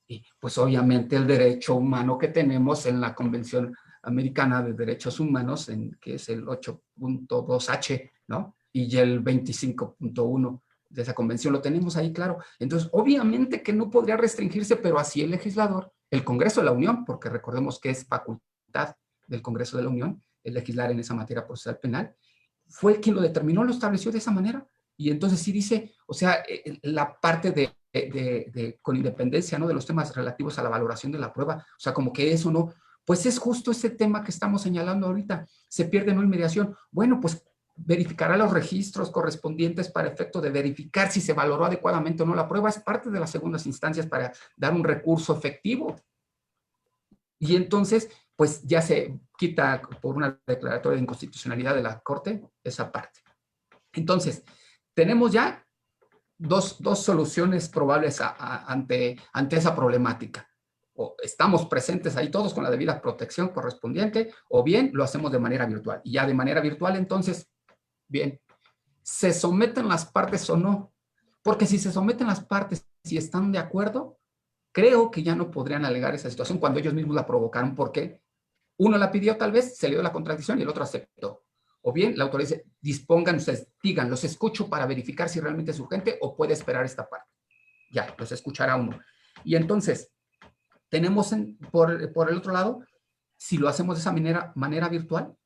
Y pues obviamente el derecho humano que tenemos en la Convención Americana de Derechos Humanos, que es el 8.2H, ¿no? Y el 25.1 de esa convención lo tenemos ahí claro. Entonces, obviamente que no podría restringirse, pero así el legislador, el Congreso de la Unión, porque recordemos que es facultad del Congreso de la Unión, el legislar en esa materia procesal penal, fue quien lo determinó, lo estableció de esa manera. Y entonces sí dice, o sea, la parte con independencia, ¿no?, de los temas relativos a la valoración de la prueba, o sea, como que eso no, pues es justo ese tema que estamos señalando ahorita, se pierde no inmediación. Bueno, pues verificará los registros correspondientes para efecto de verificar si se valoró adecuadamente o no la prueba, es parte de las segundas instancias para dar un recurso efectivo. Y entonces, pues ya se quita por una declaratoria de inconstitucionalidad de la Corte esa parte. Entonces, tenemos ya dos soluciones probables ante esa problemática. O estamos presentes ahí todos con la debida protección correspondiente, o bien lo hacemos de manera virtual. Y ya de manera virtual, entonces, bien, ¿se someten las partes o no? Porque si se someten las partes, si están de acuerdo, creo que ya no podrían alegar esa situación cuando ellos mismos la provocaron, porque uno la pidió tal vez, se le dio la contradicción y el otro aceptó. O bien la autoridad dice, dispongan ustedes, digan, los escucho para verificar si realmente es urgente o puede esperar esta parte. Ya, los escuchará uno. Y entonces, tenemos por el otro lado, si lo hacemos de esa manera virtual,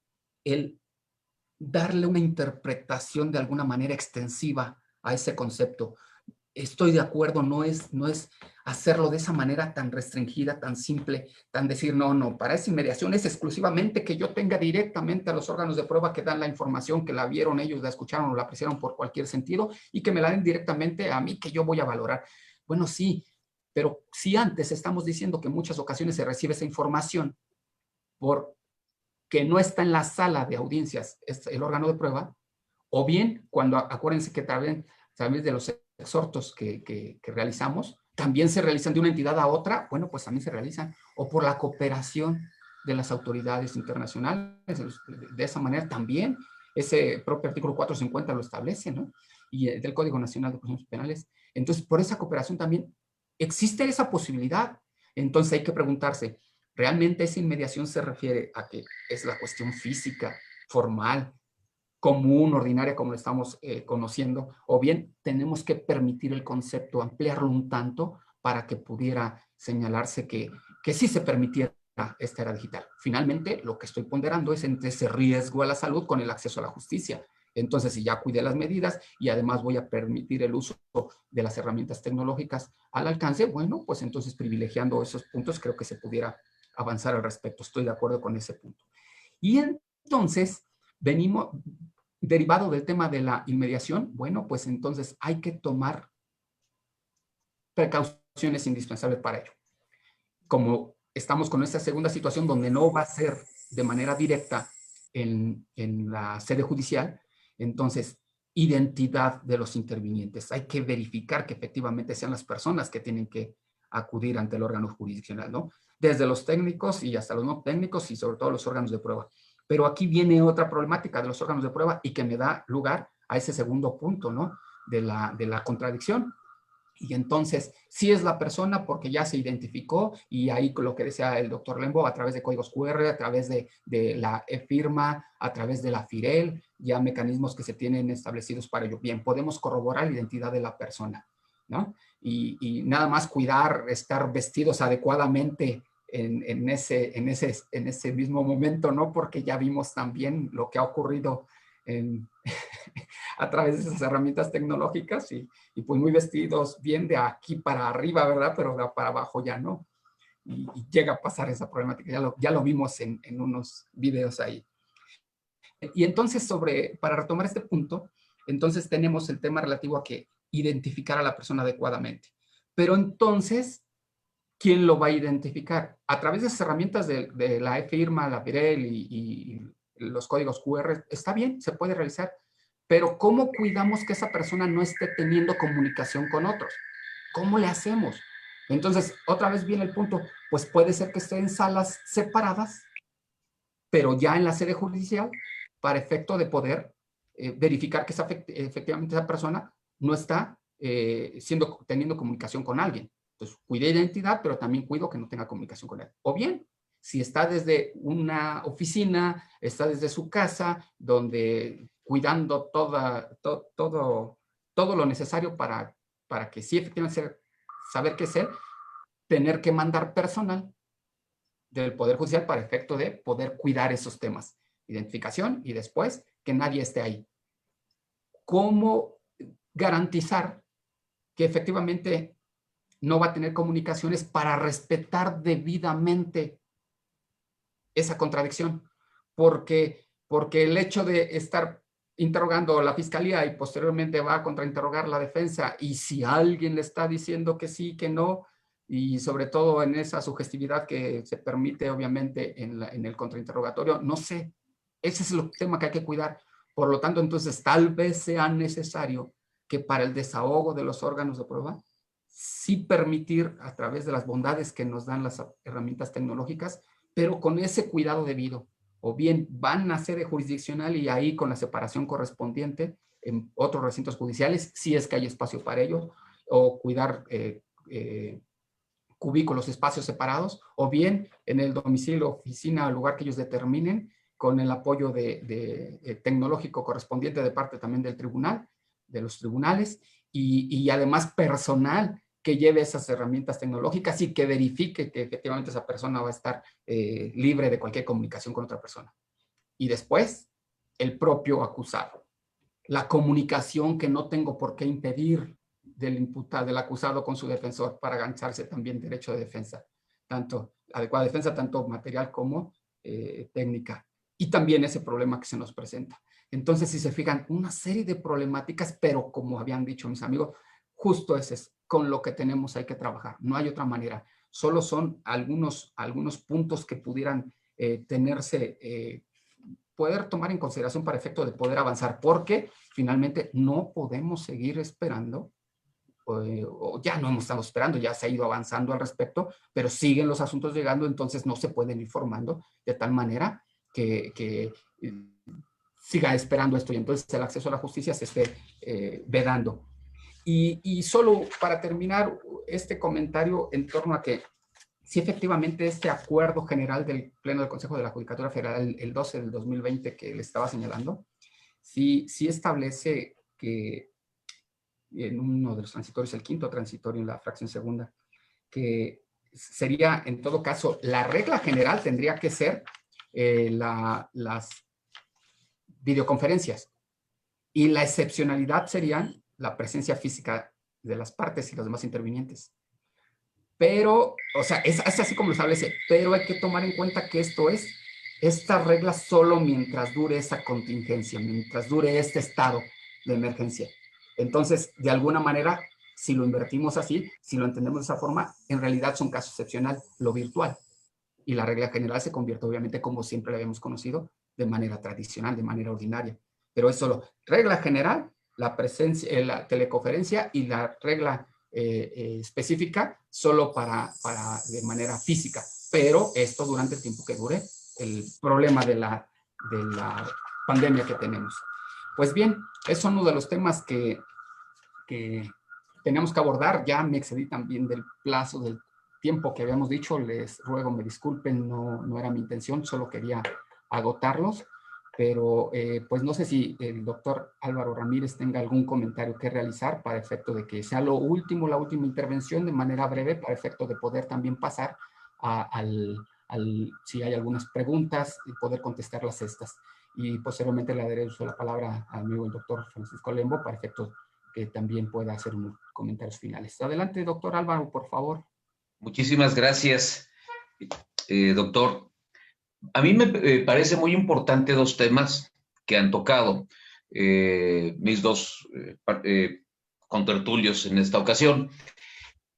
el darle una interpretación de alguna manera extensiva a ese concepto. Estoy de acuerdo, no es hacerlo de esa manera tan restringida, tan simple, tan decir, no, para esa inmediación es exclusivamente que yo tenga directamente a los órganos de prueba que dan la información, que la vieron ellos, la escucharon o la apreciaron por cualquier sentido y que me la den directamente a mí, que yo voy a valorar. Bueno, sí, pero si antes estamos diciendo que en muchas ocasiones se recibe esa información porque no está en la sala de audiencias, es el órgano de prueba, o bien cuando, acuérdense que también de los exhortos que realizamos, también se realizan de una entidad a otra, bueno, pues también se realizan, o por la cooperación de las autoridades internacionales, de esa manera también, ese propio artículo 450 lo establece, ¿no? Y del Código Nacional de Procedimientos Penales. Entonces, por esa cooperación también existe esa posibilidad. Entonces hay que preguntarse, ¿realmente esa inmediación se refiere a que es la cuestión física, formal, común, ordinaria, como lo estamos conociendo, o bien tenemos que permitir el concepto, ampliarlo un tanto para que pudiera señalarse que sí se permitiera esta era digital? Finalmente, lo que estoy ponderando es entre ese riesgo a la salud con el acceso a la justicia. Entonces, si ya cuidé las medidas y además voy a permitir el uso de las herramientas tecnológicas al alcance, bueno, pues entonces privilegiando esos puntos, creo que se pudiera avanzar al respecto. Estoy de acuerdo con ese punto. Y entonces, venimos, derivado del tema de la inmediación, bueno, pues entonces hay que tomar precauciones indispensables para ello. Como estamos con esta segunda situación donde no va a ser de manera directa en la sede judicial, entonces, identidad de los intervinientes. Hay que verificar que efectivamente sean las personas que tienen que acudir ante el órgano jurisdiccional, ¿no? Desde los técnicos y hasta los no técnicos y sobre todo los órganos de prueba. Pero aquí viene otra problemática de los órganos de prueba y que me da lugar a ese segundo punto, ¿no? De la contradicción. Y entonces, sí es la persona porque ya se identificó y ahí lo que decía el doctor Lembo, a través de códigos QR, a través de la e-firma, a través de la FIREL, ya mecanismos que se tienen establecidos para ello. Bien, podemos corroborar la identidad de la persona, ¿no? Y nada más cuidar, estar vestidos adecuadamente en ese mismo momento, ¿no? Porque ya vimos también lo que ha ocurrido a través de esas herramientas tecnológicas y pues muy vestidos bien de aquí para arriba, ¿verdad? Pero de para abajo ya no. Y llega a pasar esa problemática, ya lo vimos en unos videos ahí. Y entonces para retomar este punto, entonces tenemos el tema relativo a que identificar a la persona adecuadamente. Pero entonces, ¿quién lo va a identificar? A través de esas herramientas de la e-firma, la FIREL y los códigos QR, está bien, se puede realizar, pero ¿cómo cuidamos que esa persona no esté teniendo comunicación con otros? ¿Cómo le hacemos? Entonces, otra vez viene el punto, pues puede ser que esté en salas separadas, pero ya en la sede judicial, para efecto de poder verificar que efectivamente esa persona no está teniendo comunicación con alguien. Entonces, cuide identidad, pero también cuido que no tenga comunicación con él. O bien, si está desde una oficina, está desde su casa, donde cuidando todo lo necesario para que sí efectivamente saber qué es él, tener que mandar personal del Poder Judicial para efecto de poder cuidar esos temas. Identificación y después que nadie esté ahí. ¿Cómo garantizar que efectivamente no va a tener comunicaciones para respetar debidamente esa contradicción? Porque el hecho de estar interrogando a la fiscalía y posteriormente va a contrainterrogar la defensa, y si alguien le está diciendo que sí, que no, y sobre todo en esa sugestividad que se permite obviamente en el contrainterrogatorio, no sé, ese es el tema que hay que cuidar. Por lo tanto, entonces tal vez sea necesario que para el desahogo de los órganos de prueba, sí permitir a través de las bondades que nos dan las herramientas tecnológicas, pero con ese cuidado debido. O bien van a sede jurisdiccional y ahí con la separación correspondiente en otros recintos judiciales, si es que hay espacio para ello, o cuidar cubículos, espacios separados, o bien en el domicilio, oficina, o lugar que ellos determinen, con el apoyo tecnológico correspondiente de parte también del tribunal, de los tribunales, y además personal que lleve esas herramientas tecnológicas y que verifique que efectivamente esa persona va a estar libre de cualquier comunicación con otra persona. Y después, el propio acusado. La comunicación que no tengo por qué impedir del imputado, del acusado con su defensor, para gancharse también derecho de defensa, tanto adecuada defensa, tanto material como técnica. Y también ese problema que se nos presenta. Entonces, si se fijan, una serie de problemáticas, pero como habían dicho mis amigos, justo ese es con lo que tenemos hay que trabajar. No hay otra manera. Solo son algunos puntos que pudieran poder tomar en consideración para efecto de poder avanzar, porque finalmente no podemos seguir esperando, o ya no hemos estado esperando, ya se ha ido avanzando al respecto, pero siguen los asuntos llegando, entonces no se pueden ir formando de tal manera que siga esperando esto y entonces el acceso a la justicia se esté vedando. Y solo para terminar este comentario en torno a que si efectivamente este acuerdo general del Pleno del Consejo de la Judicatura Federal, el 12 del 2020 que le estaba señalando, sí establece que en uno de los transitorios, el quinto transitorio en la fracción segunda, que sería en todo caso, la regla general tendría que ser las videoconferencias, y la excepcionalidad sería la presencia física de las partes y los demás intervinientes. Pero, o sea, es así como lo establece, pero hay que tomar en cuenta que esta regla solo mientras dure esa contingencia, mientras dure este estado de emergencia. Entonces, de alguna manera, si lo invertimos así, si lo entendemos de esa forma, en realidad es un caso excepcional, lo virtual. Y la regla general se convierte, obviamente, como siempre la habíamos conocido, de manera tradicional, de manera ordinaria. Pero es solo regla general, la presencia, la teleconferencia, y la regla específica solo para de manera física, pero esto durante el tiempo que dure el problema de la pandemia que tenemos. Pues bien, es uno de los temas que tenemos que abordar. Ya me excedí también del plazo del tiempo que habíamos dicho, les ruego me disculpen, no era mi intención, solo quería agotarlos. Pero pues no sé si el doctor Álvaro Ramírez tenga algún comentario que realizar para efecto de que sea la última intervención de manera breve, para efecto de poder también pasar si hay algunas preguntas y poder contestarlas estas. Y posteriormente le daré uso de la palabra al amigo el doctor Francisco Lembo para efecto que también pueda hacer unos comentarios finales. Adelante, doctor Álvaro, por favor. Muchísimas gracias, doctor. A mí me parece muy importante dos temas que han tocado mis dos contertulios en esta ocasión.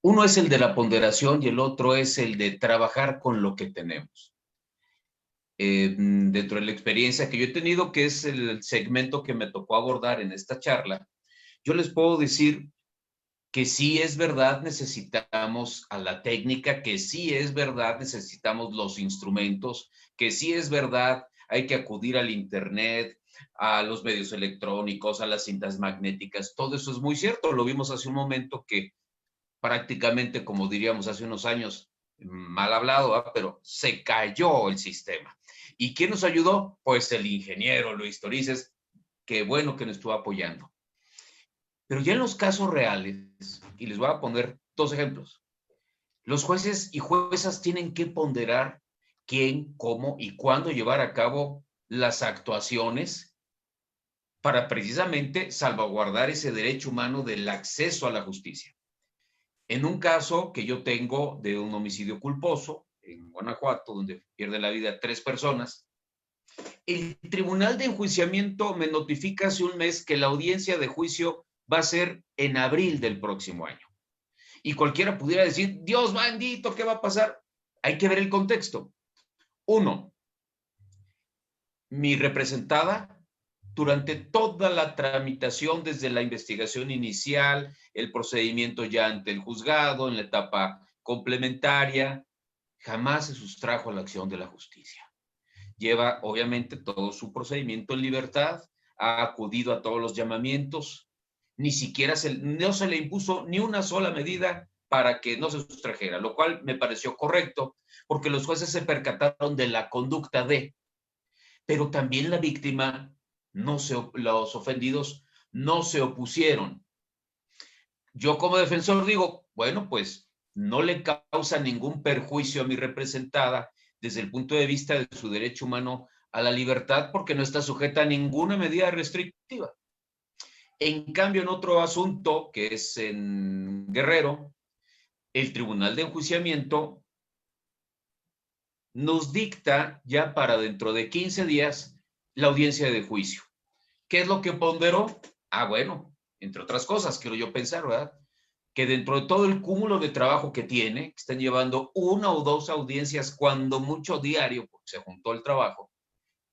Uno es el de la ponderación y el otro es el de trabajar con lo que tenemos. Dentro de la experiencia que yo he tenido, que es el segmento que me tocó abordar en esta charla, yo les puedo decir que sí es verdad necesitamos a la técnica, que sí es verdad necesitamos los instrumentos, que sí es verdad hay que acudir al internet, a los medios electrónicos, a las cintas magnéticas. Todo eso es muy cierto. Lo vimos hace un momento que prácticamente, como diríamos hace unos años, mal hablado, ¿eh? Pero se cayó el sistema. ¿Y quién nos ayudó? Pues el ingeniero Luis Torices, que bueno que nos estuvo apoyando. Pero ya en los casos reales, y les voy a poner 2 ejemplos, los jueces y juezas tienen que ponderar quién, cómo y cuándo llevar a cabo las actuaciones para precisamente salvaguardar ese derecho humano del acceso a la justicia. En un caso que yo tengo de un homicidio culposo en Guanajuato, donde pierden la vida 3 personas, el Tribunal de Enjuiciamiento me notifica hace un mes que la audiencia de juicio va a ser en abril del próximo año. Y cualquiera pudiera decir, Dios bendito, ¿qué va a pasar? Hay que ver el contexto. 1, mi representada, durante toda la tramitación, desde la investigación inicial, el procedimiento ya ante el juzgado, en la etapa complementaria, jamás se sustrajo a la acción de la justicia. Lleva, obviamente, todo su procedimiento en libertad, ha acudido a todos los llamamientos, ni siquiera no se le impuso ni una sola medida para que no se sustrajera, lo cual me pareció correcto, porque los jueces se percataron de la conducta pero también la víctima, los ofendidos no se opusieron. Yo como defensor digo, bueno, pues no le causa ningún perjuicio a mi representada desde el punto de vista de su derecho humano a la libertad porque no está sujeta a ninguna medida restrictiva. En cambio, en otro asunto, que es en Guerrero, el Tribunal de Enjuiciamiento nos dicta ya para dentro de 15 días la audiencia de juicio. ¿Qué es lo que ponderó? Bueno, entre otras cosas, quiero yo pensar, ¿verdad? Que dentro de todo el cúmulo de trabajo que tiene, que están llevando 1 o 2 audiencias, cuando mucho diario, porque se juntó el trabajo,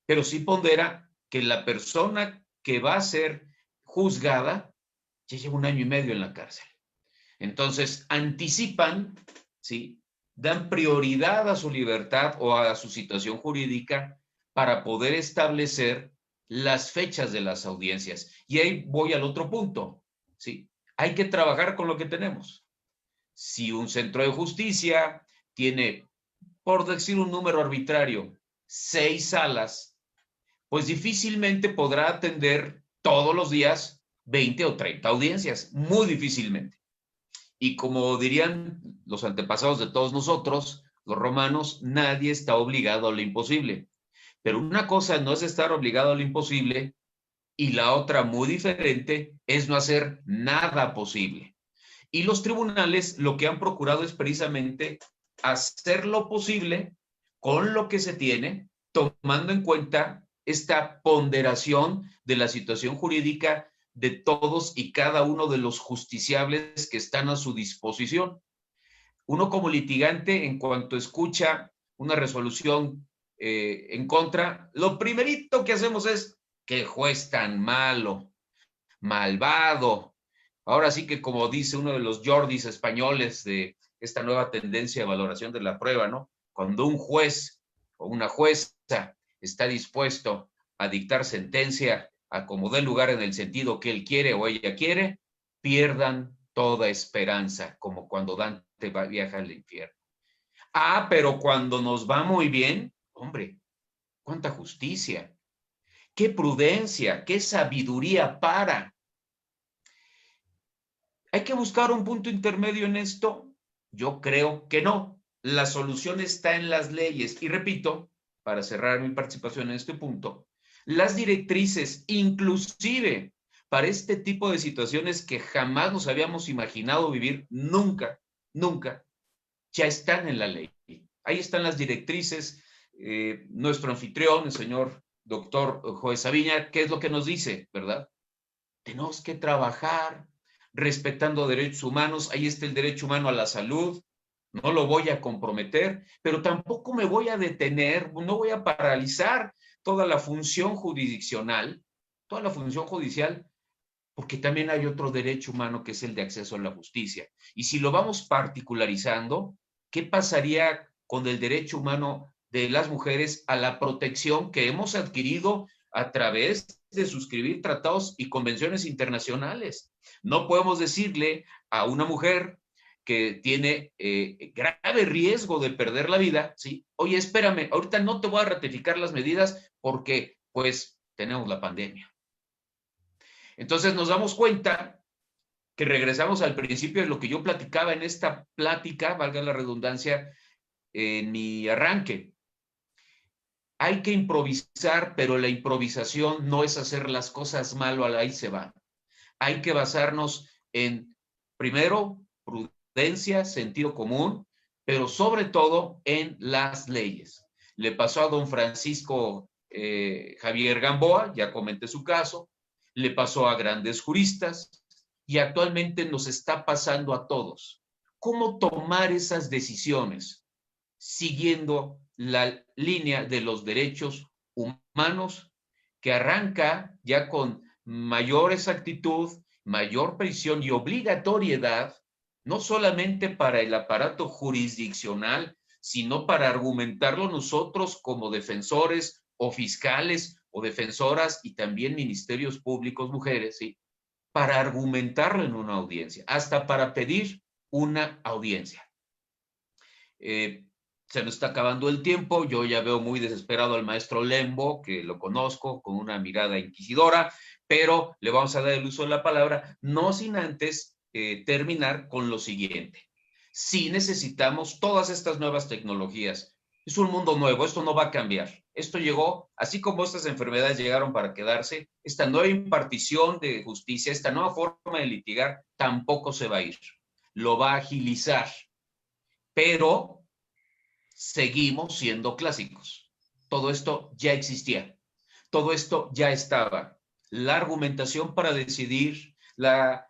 pero sí pondera que la persona que va a ser juzgada ya lleva 1 año y medio en la cárcel. Entonces, anticipan, ¿sí? Dan prioridad a su libertad o a su situación jurídica para poder establecer las fechas de las audiencias. Y ahí voy al otro punto, ¿sí? Hay que trabajar con lo que tenemos. Si un centro de justicia tiene, por decir un número arbitrario, 6 salas, pues difícilmente podrá atender todos los días 20 o 30 audiencias, muy difícilmente. Y como dirían los antepasados de todos nosotros, los romanos, nadie está obligado a lo imposible. Pero una cosa no es estar obligado a lo imposible y la otra, muy diferente, es no hacer nada posible. Y los tribunales lo que han procurado es precisamente hacer lo posible con lo que se tiene, tomando en cuenta esta ponderación de la situación jurídica de todos y cada uno de los justiciables que están a su disposición. Uno como litigante, en cuanto escucha una resolución en contra, lo primerito que hacemos es que el juez tan malo, malvado. Ahora sí que como dice uno de los Jordis españoles de esta nueva tendencia de valoración de la prueba, ¿no? Cuando un juez o una jueza está dispuesto a dictar sentencia a como dé lugar en el sentido que él quiere o ella quiere, pierdan toda esperanza, como cuando Dante viaja al infierno. Pero cuando nos va muy bien, hombre, cuánta justicia, qué prudencia, qué sabiduría para. ¿Hay que buscar un punto intermedio en esto? Yo creo que no. La solución está en las leyes. Y repito, para cerrar mi participación en este punto, las directrices, inclusive para este tipo de situaciones que jamás nos habíamos imaginado vivir, nunca, ya están en la ley. Ahí están las directrices. Nuestro anfitrión, el señor doctor Joe Sabiña, ¿qué es lo que nos dice, verdad? Tenemos que trabajar respetando derechos humanos. Ahí está el derecho humano a la salud. No lo voy a comprometer, pero tampoco me voy a detener, no voy a paralizar toda la función jurisdiccional, toda la función judicial, porque también hay otro derecho humano que es el de acceso a la justicia. Y si lo vamos particularizando, ¿qué pasaría con el derecho humano de las mujeres a la protección que hemos adquirido a través de suscribir tratados y convenciones internacionales? No podemos decirle a una mujer que tiene grave riesgo de perder la vida, ¿sí? Oye, espérame, ahorita no te voy a ratificar las medidas porque, pues, tenemos la pandemia. Entonces nos damos cuenta que regresamos al principio de lo que yo platicaba en esta plática, valga la redundancia, en mi arranque. Hay que improvisar, pero la improvisación no es hacer las cosas mal o ahí se va. Hay que basarnos en, primero, prudencia, sentido común, pero sobre todo en las leyes. Le pasó a don Francisco Javier Gamboa, ya comenté su caso, le pasó a grandes juristas y actualmente nos está pasando a todos. ¿Cómo tomar esas decisiones siguiendo la línea de los derechos humanos que arranca ya con mayor exactitud, mayor prisión y obligatoriedad, no solamente para el aparato jurisdiccional, sino para argumentarlo nosotros como defensores o fiscales o defensoras y también ministerios públicos mujeres, ¿sí? Para argumentarlo en una audiencia, hasta para pedir una audiencia. Se nos está acabando el tiempo, yo ya veo muy desesperado al maestro Lembo, que lo conozco con una mirada inquisidora, pero le vamos a dar el uso de la palabra, no sin antes terminar con lo siguiente. Sí necesitamos todas estas nuevas tecnologías. Es un mundo nuevo, esto no va a cambiar. Esto llegó, así como estas enfermedades llegaron para quedarse, esta nueva impartición de justicia, esta nueva forma de litigar, tampoco se va a ir. Lo va a agilizar, pero seguimos siendo clásicos. Todo esto ya existía. Todo esto ya estaba. La argumentación para decidir, la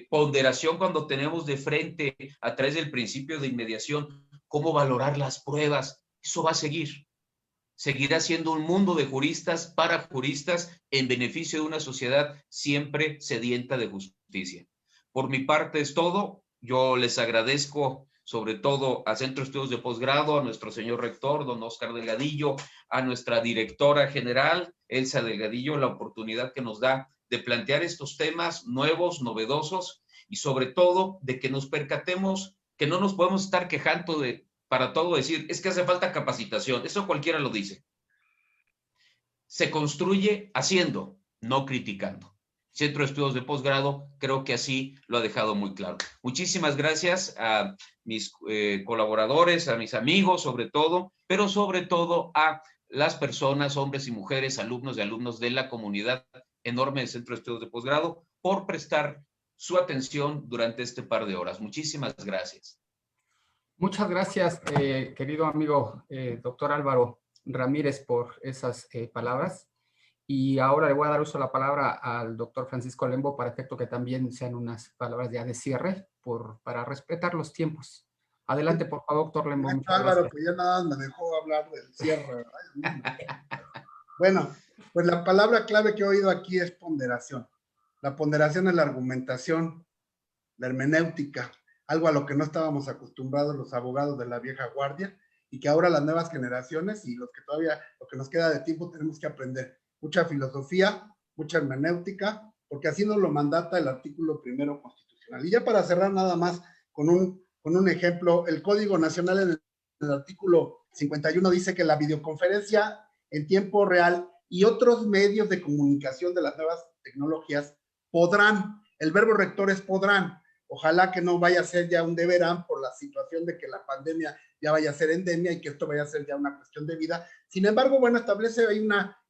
ponderación cuando tenemos de frente a través del principio de inmediación, cómo valorar las pruebas, eso va a seguir. Seguirá siendo un mundo de juristas para juristas en beneficio de una sociedad siempre sedienta de justicia. Por mi parte es todo. Yo les agradezco sobre todo a Centro de Estudios de Posgrado, a nuestro señor rector, don Oscar Delgadillo, a nuestra directora general, Elsa Delgadillo, la oportunidad que nos da de plantear estos temas nuevos, novedosos y sobre todo de que nos percatemos que no nos podemos estar quejando para todo decir, es que hace falta capacitación, eso cualquiera lo dice. Se construye haciendo, no criticando. Centro de Estudios de Posgrado, creo que así lo ha dejado muy claro. Muchísimas gracias a mis colaboradores, a mis amigos sobre todo, pero sobre todo a las personas, hombres y mujeres, alumnos y alumnos de la comunidad enorme del Centro de Estudios de Posgrado, por prestar su atención durante este par de horas. Muchísimas gracias. Muchas gracias, querido amigo doctor Álvaro Ramírez, por esas palabras. Y ahora le voy a dar uso a la palabra al doctor Francisco Lembo para efecto que también sean unas palabras ya de cierre para respetar los tiempos. Adelante, por favor, doctor Lembo. Álvaro, que ya nada me dejó hablar del cierre. Bueno, pues la palabra clave que he oído aquí es ponderación. La ponderación es la argumentación, la hermenéutica, algo a lo que no estábamos acostumbrados los abogados de la vieja guardia y que ahora las nuevas generaciones y los que todavía, lo que nos queda de tiempo, tenemos que aprender. Mucha filosofía, mucha hermenéutica, porque así nos lo mandata el artículo 1 constitucional. Y ya para cerrar nada más con un ejemplo, el Código Nacional en el artículo 51 dice que la videoconferencia en tiempo real y otros medios de comunicación de las nuevas tecnologías podrán, el verbo rector es podrán, ojalá que no vaya a ser ya un deberán por la situación de que la pandemia ya vaya a ser endemia y que esto vaya a ser ya una cuestión de vida. Sin embargo, bueno, establece ahí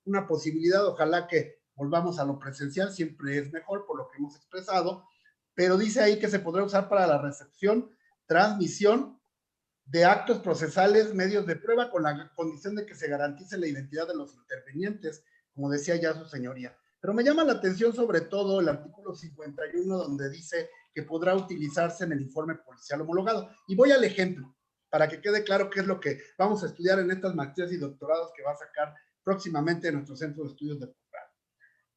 una posibilidad, ojalá que volvamos a lo presencial, siempre es mejor por lo que hemos expresado, pero dice ahí que se podrá usar para la recepción, transmisión de actos procesales, medios de prueba, con la condición de que se garantice la identidad de los intervinientes, como decía ya su señoría. Pero me llama la atención sobre todo el artículo 51, donde dice que podrá utilizarse en el informe policial homologado. Y voy al ejemplo, para que quede claro qué es lo que vamos a estudiar en estas maestrías y doctorados que va a sacar próximamente en nuestro Centro de Estudios de Posgrado.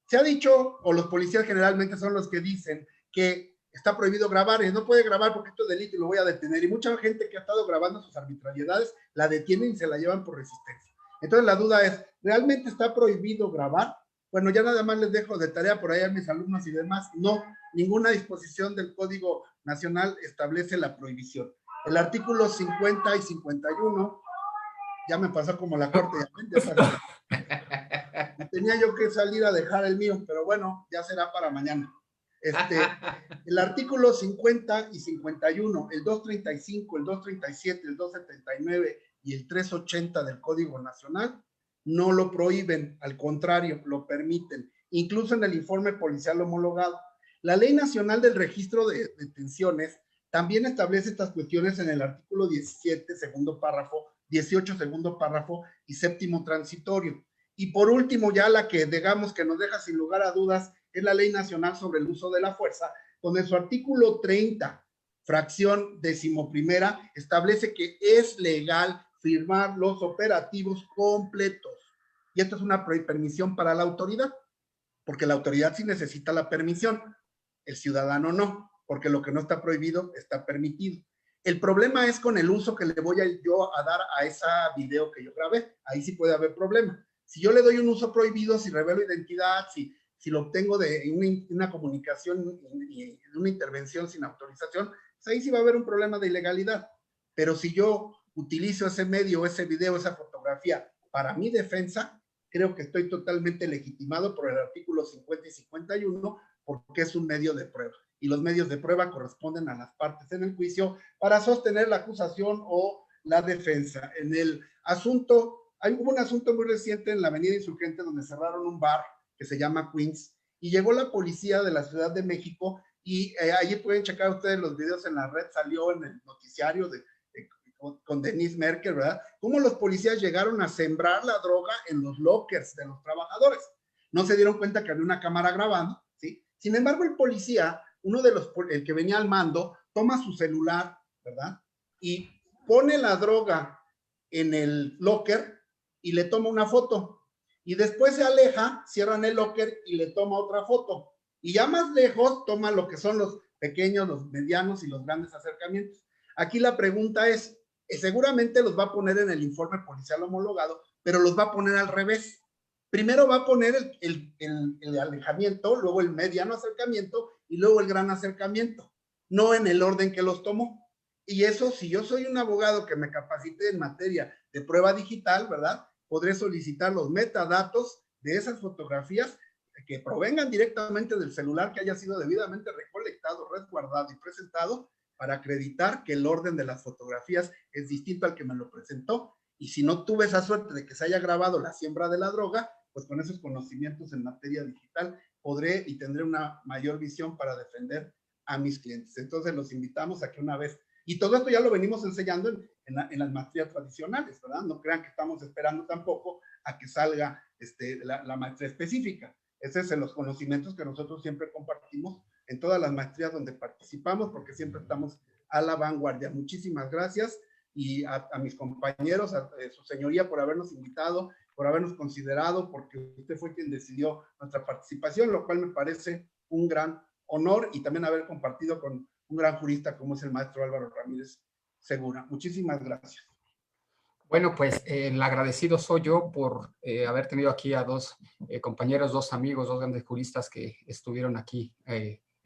Se ha dicho, o los policías generalmente son los que dicen que está prohibido grabar, y no puede grabar porque esto es delito y lo voy a detener. Y mucha gente que ha estado grabando sus arbitrariedades la detienen y se la llevan por resistencia. Entonces la duda es, ¿realmente está prohibido grabar? Bueno, ya nada más les dejo de tarea por ahí a mis alumnos y demás. No, ninguna disposición del Código Nacional establece la prohibición. El artículo 50 y 51, ya me pasó como la corte, ya tenía yo que salir a dejar el mío, pero bueno, ya será para mañana. El artículo 50 y 51, el 235, el 237, el 279 y el 380 del Código Nacional no lo prohíben, al contrario, lo permiten, incluso en el informe policial homologado. La Ley Nacional del Registro de Detenciones también establece estas cuestiones en el artículo 17, segundo párrafo, 18, segundo párrafo y séptimo transitorio. Y por último, ya la que digamos que nos deja sin lugar a dudas es la Ley Nacional sobre el Uso de la Fuerza, donde su artículo 30, fracción 11ª, establece que es legal firmar los operativos completos. Y esto es una permisión para la autoridad, porque la autoridad sí necesita la permisión, el ciudadano no, porque lo que no está prohibido está permitido. El problema es con el uso que le voy yo a dar a esa video que yo grabé. Ahí sí puede haber problema. Si yo le doy un uso prohibido, si revelo identidad, si lo obtengo de una comunicación, de una intervención sin autorización, pues ahí sí va a haber un problema de ilegalidad. Pero si yo utilizo ese medio, ese video, esa fotografía para mi defensa, creo que estoy totalmente legitimado por el artículo 50 y 51, porque es un medio de prueba. Y los medios de prueba corresponden a las partes en el juicio para sostener la acusación o la defensa. En el asunto, hubo un asunto muy reciente en la Avenida Insurgente donde cerraron un bar que se llama Queens, y llegó la policía de la Ciudad de México, y allí pueden checar ustedes los videos en la red, salió en el noticiario con Denise Merkel, ¿verdad? Cómo los policías llegaron a sembrar la droga en los lockers de los trabajadores. No se dieron cuenta que había una cámara grabando, ¿sí? Sin embargo, el policía, el que venía al mando, toma su celular, ¿verdad? Y pone la droga en el locker y le toma una foto. Y después se aleja, cierran el locker y le toma otra foto. Y ya más lejos toma lo que son los pequeños, los medianos y los grandes acercamientos. Aquí la pregunta es, seguramente los va a poner en el informe policial homologado, pero los va a poner al revés. Primero va a poner el alejamiento, luego el mediano acercamiento y luego el gran acercamiento, no en el orden que los tomó. Y eso, si yo soy un abogado que me capacite en materia de prueba digital, ¿verdad? Podré solicitar los metadatos de esas fotografías que provengan directamente del celular que haya sido debidamente recolectado, resguardado y presentado para acreditar que el orden de las fotografías es distinto al que me lo presentó. Y si no tuve esa suerte de que se haya grabado la siembra de la droga, pues con esos conocimientos en materia digital podré y tendré una mayor visión para defender a mis clientes. Entonces los invitamos a que una vez, y todo esto ya lo venimos enseñando en las maestrías tradicionales, ¿verdad? No crean que estamos esperando tampoco a que salga la maestría específica. Ese es los conocimientos que nosotros siempre compartimos en todas las maestrías donde participamos, porque siempre estamos a la vanguardia. Muchísimas gracias, y a mis compañeros, a su señoría, por habernos invitado, por habernos considerado, porque usted fue quien decidió nuestra participación, lo cual me parece un gran honor, y también haber compartido con un gran jurista como es el maestro Álvaro Ramírez Segura. Muchísimas gracias. Bueno, pues el agradecido soy yo por haber tenido aquí a dos compañeros, dos amigos, dos grandes juristas que estuvieron aquí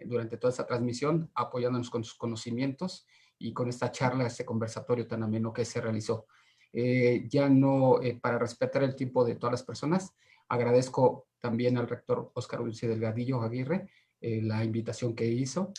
durante toda esta transmisión, apoyándonos con sus conocimientos y con esta charla, este conversatorio tan ameno que se realizó. Ya no, para respetar el tiempo de todas las personas, agradezco también al rector Óscar Ulises Delgadillo Aguirre la invitación que hizo,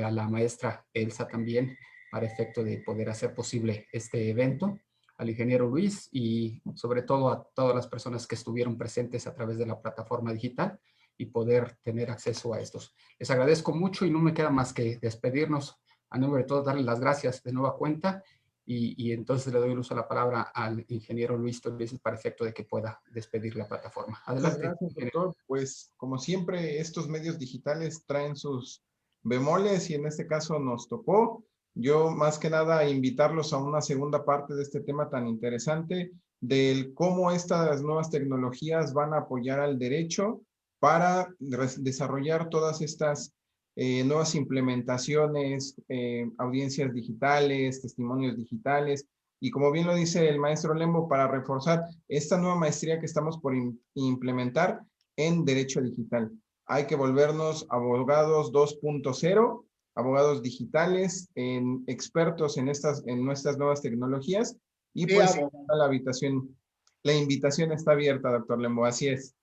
a la maestra Elsa también, para efecto de poder hacer posible este evento, al ingeniero Luis y sobre todo a todas las personas que estuvieron presentes a través de la plataforma digital y poder tener acceso a estos. Les agradezco mucho y no me queda más que despedirnos. A nombre de todos, darles las gracias de nueva cuenta y entonces le doy el uso de la palabra al ingeniero Luis Torres para efecto de que pueda despedir la plataforma. Adelante. Muchas gracias, doctor. Pues como siempre, estos medios digitales traen sus bemoles y en este caso nos tocó. Yo más que nada invitarlos a una segunda parte de este tema tan interesante del cómo estas nuevas tecnologías van a apoyar al derecho para desarrollar todas estas nuevas implementaciones, audiencias digitales, testimonios digitales, y como bien lo dice el maestro Lembo, para reforzar esta nueva maestría que estamos por implementar en Derecho Digital. Hay que volvernos abogados 2.0, abogados digitales, expertos en nuestras nuevas tecnologías, y Sí, pues abogado. la invitación está abierta, doctor Lembo, así es.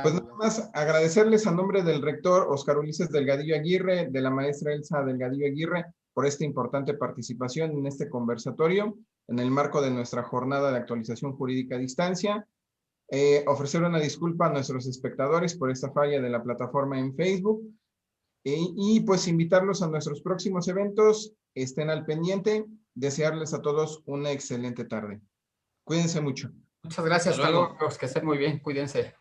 Pues nada Abogado. más agradecerles a nombre del rector Oscar Ulises Delgadillo Aguirre, de la maestra Elsa Delgadillo Aguirre, por esta importante participación en este conversatorio, en el marco de nuestra jornada de actualización jurídica a distancia. Ofrecer una disculpa a nuestros espectadores por esta falla de la plataforma en Facebook, y pues invitarlos a nuestros próximos eventos. Estén al pendiente. Desearles a todos una excelente tarde. Cuídense mucho. Muchas gracias, Hasta hasta luego. luego, que estén muy bien, cuídense.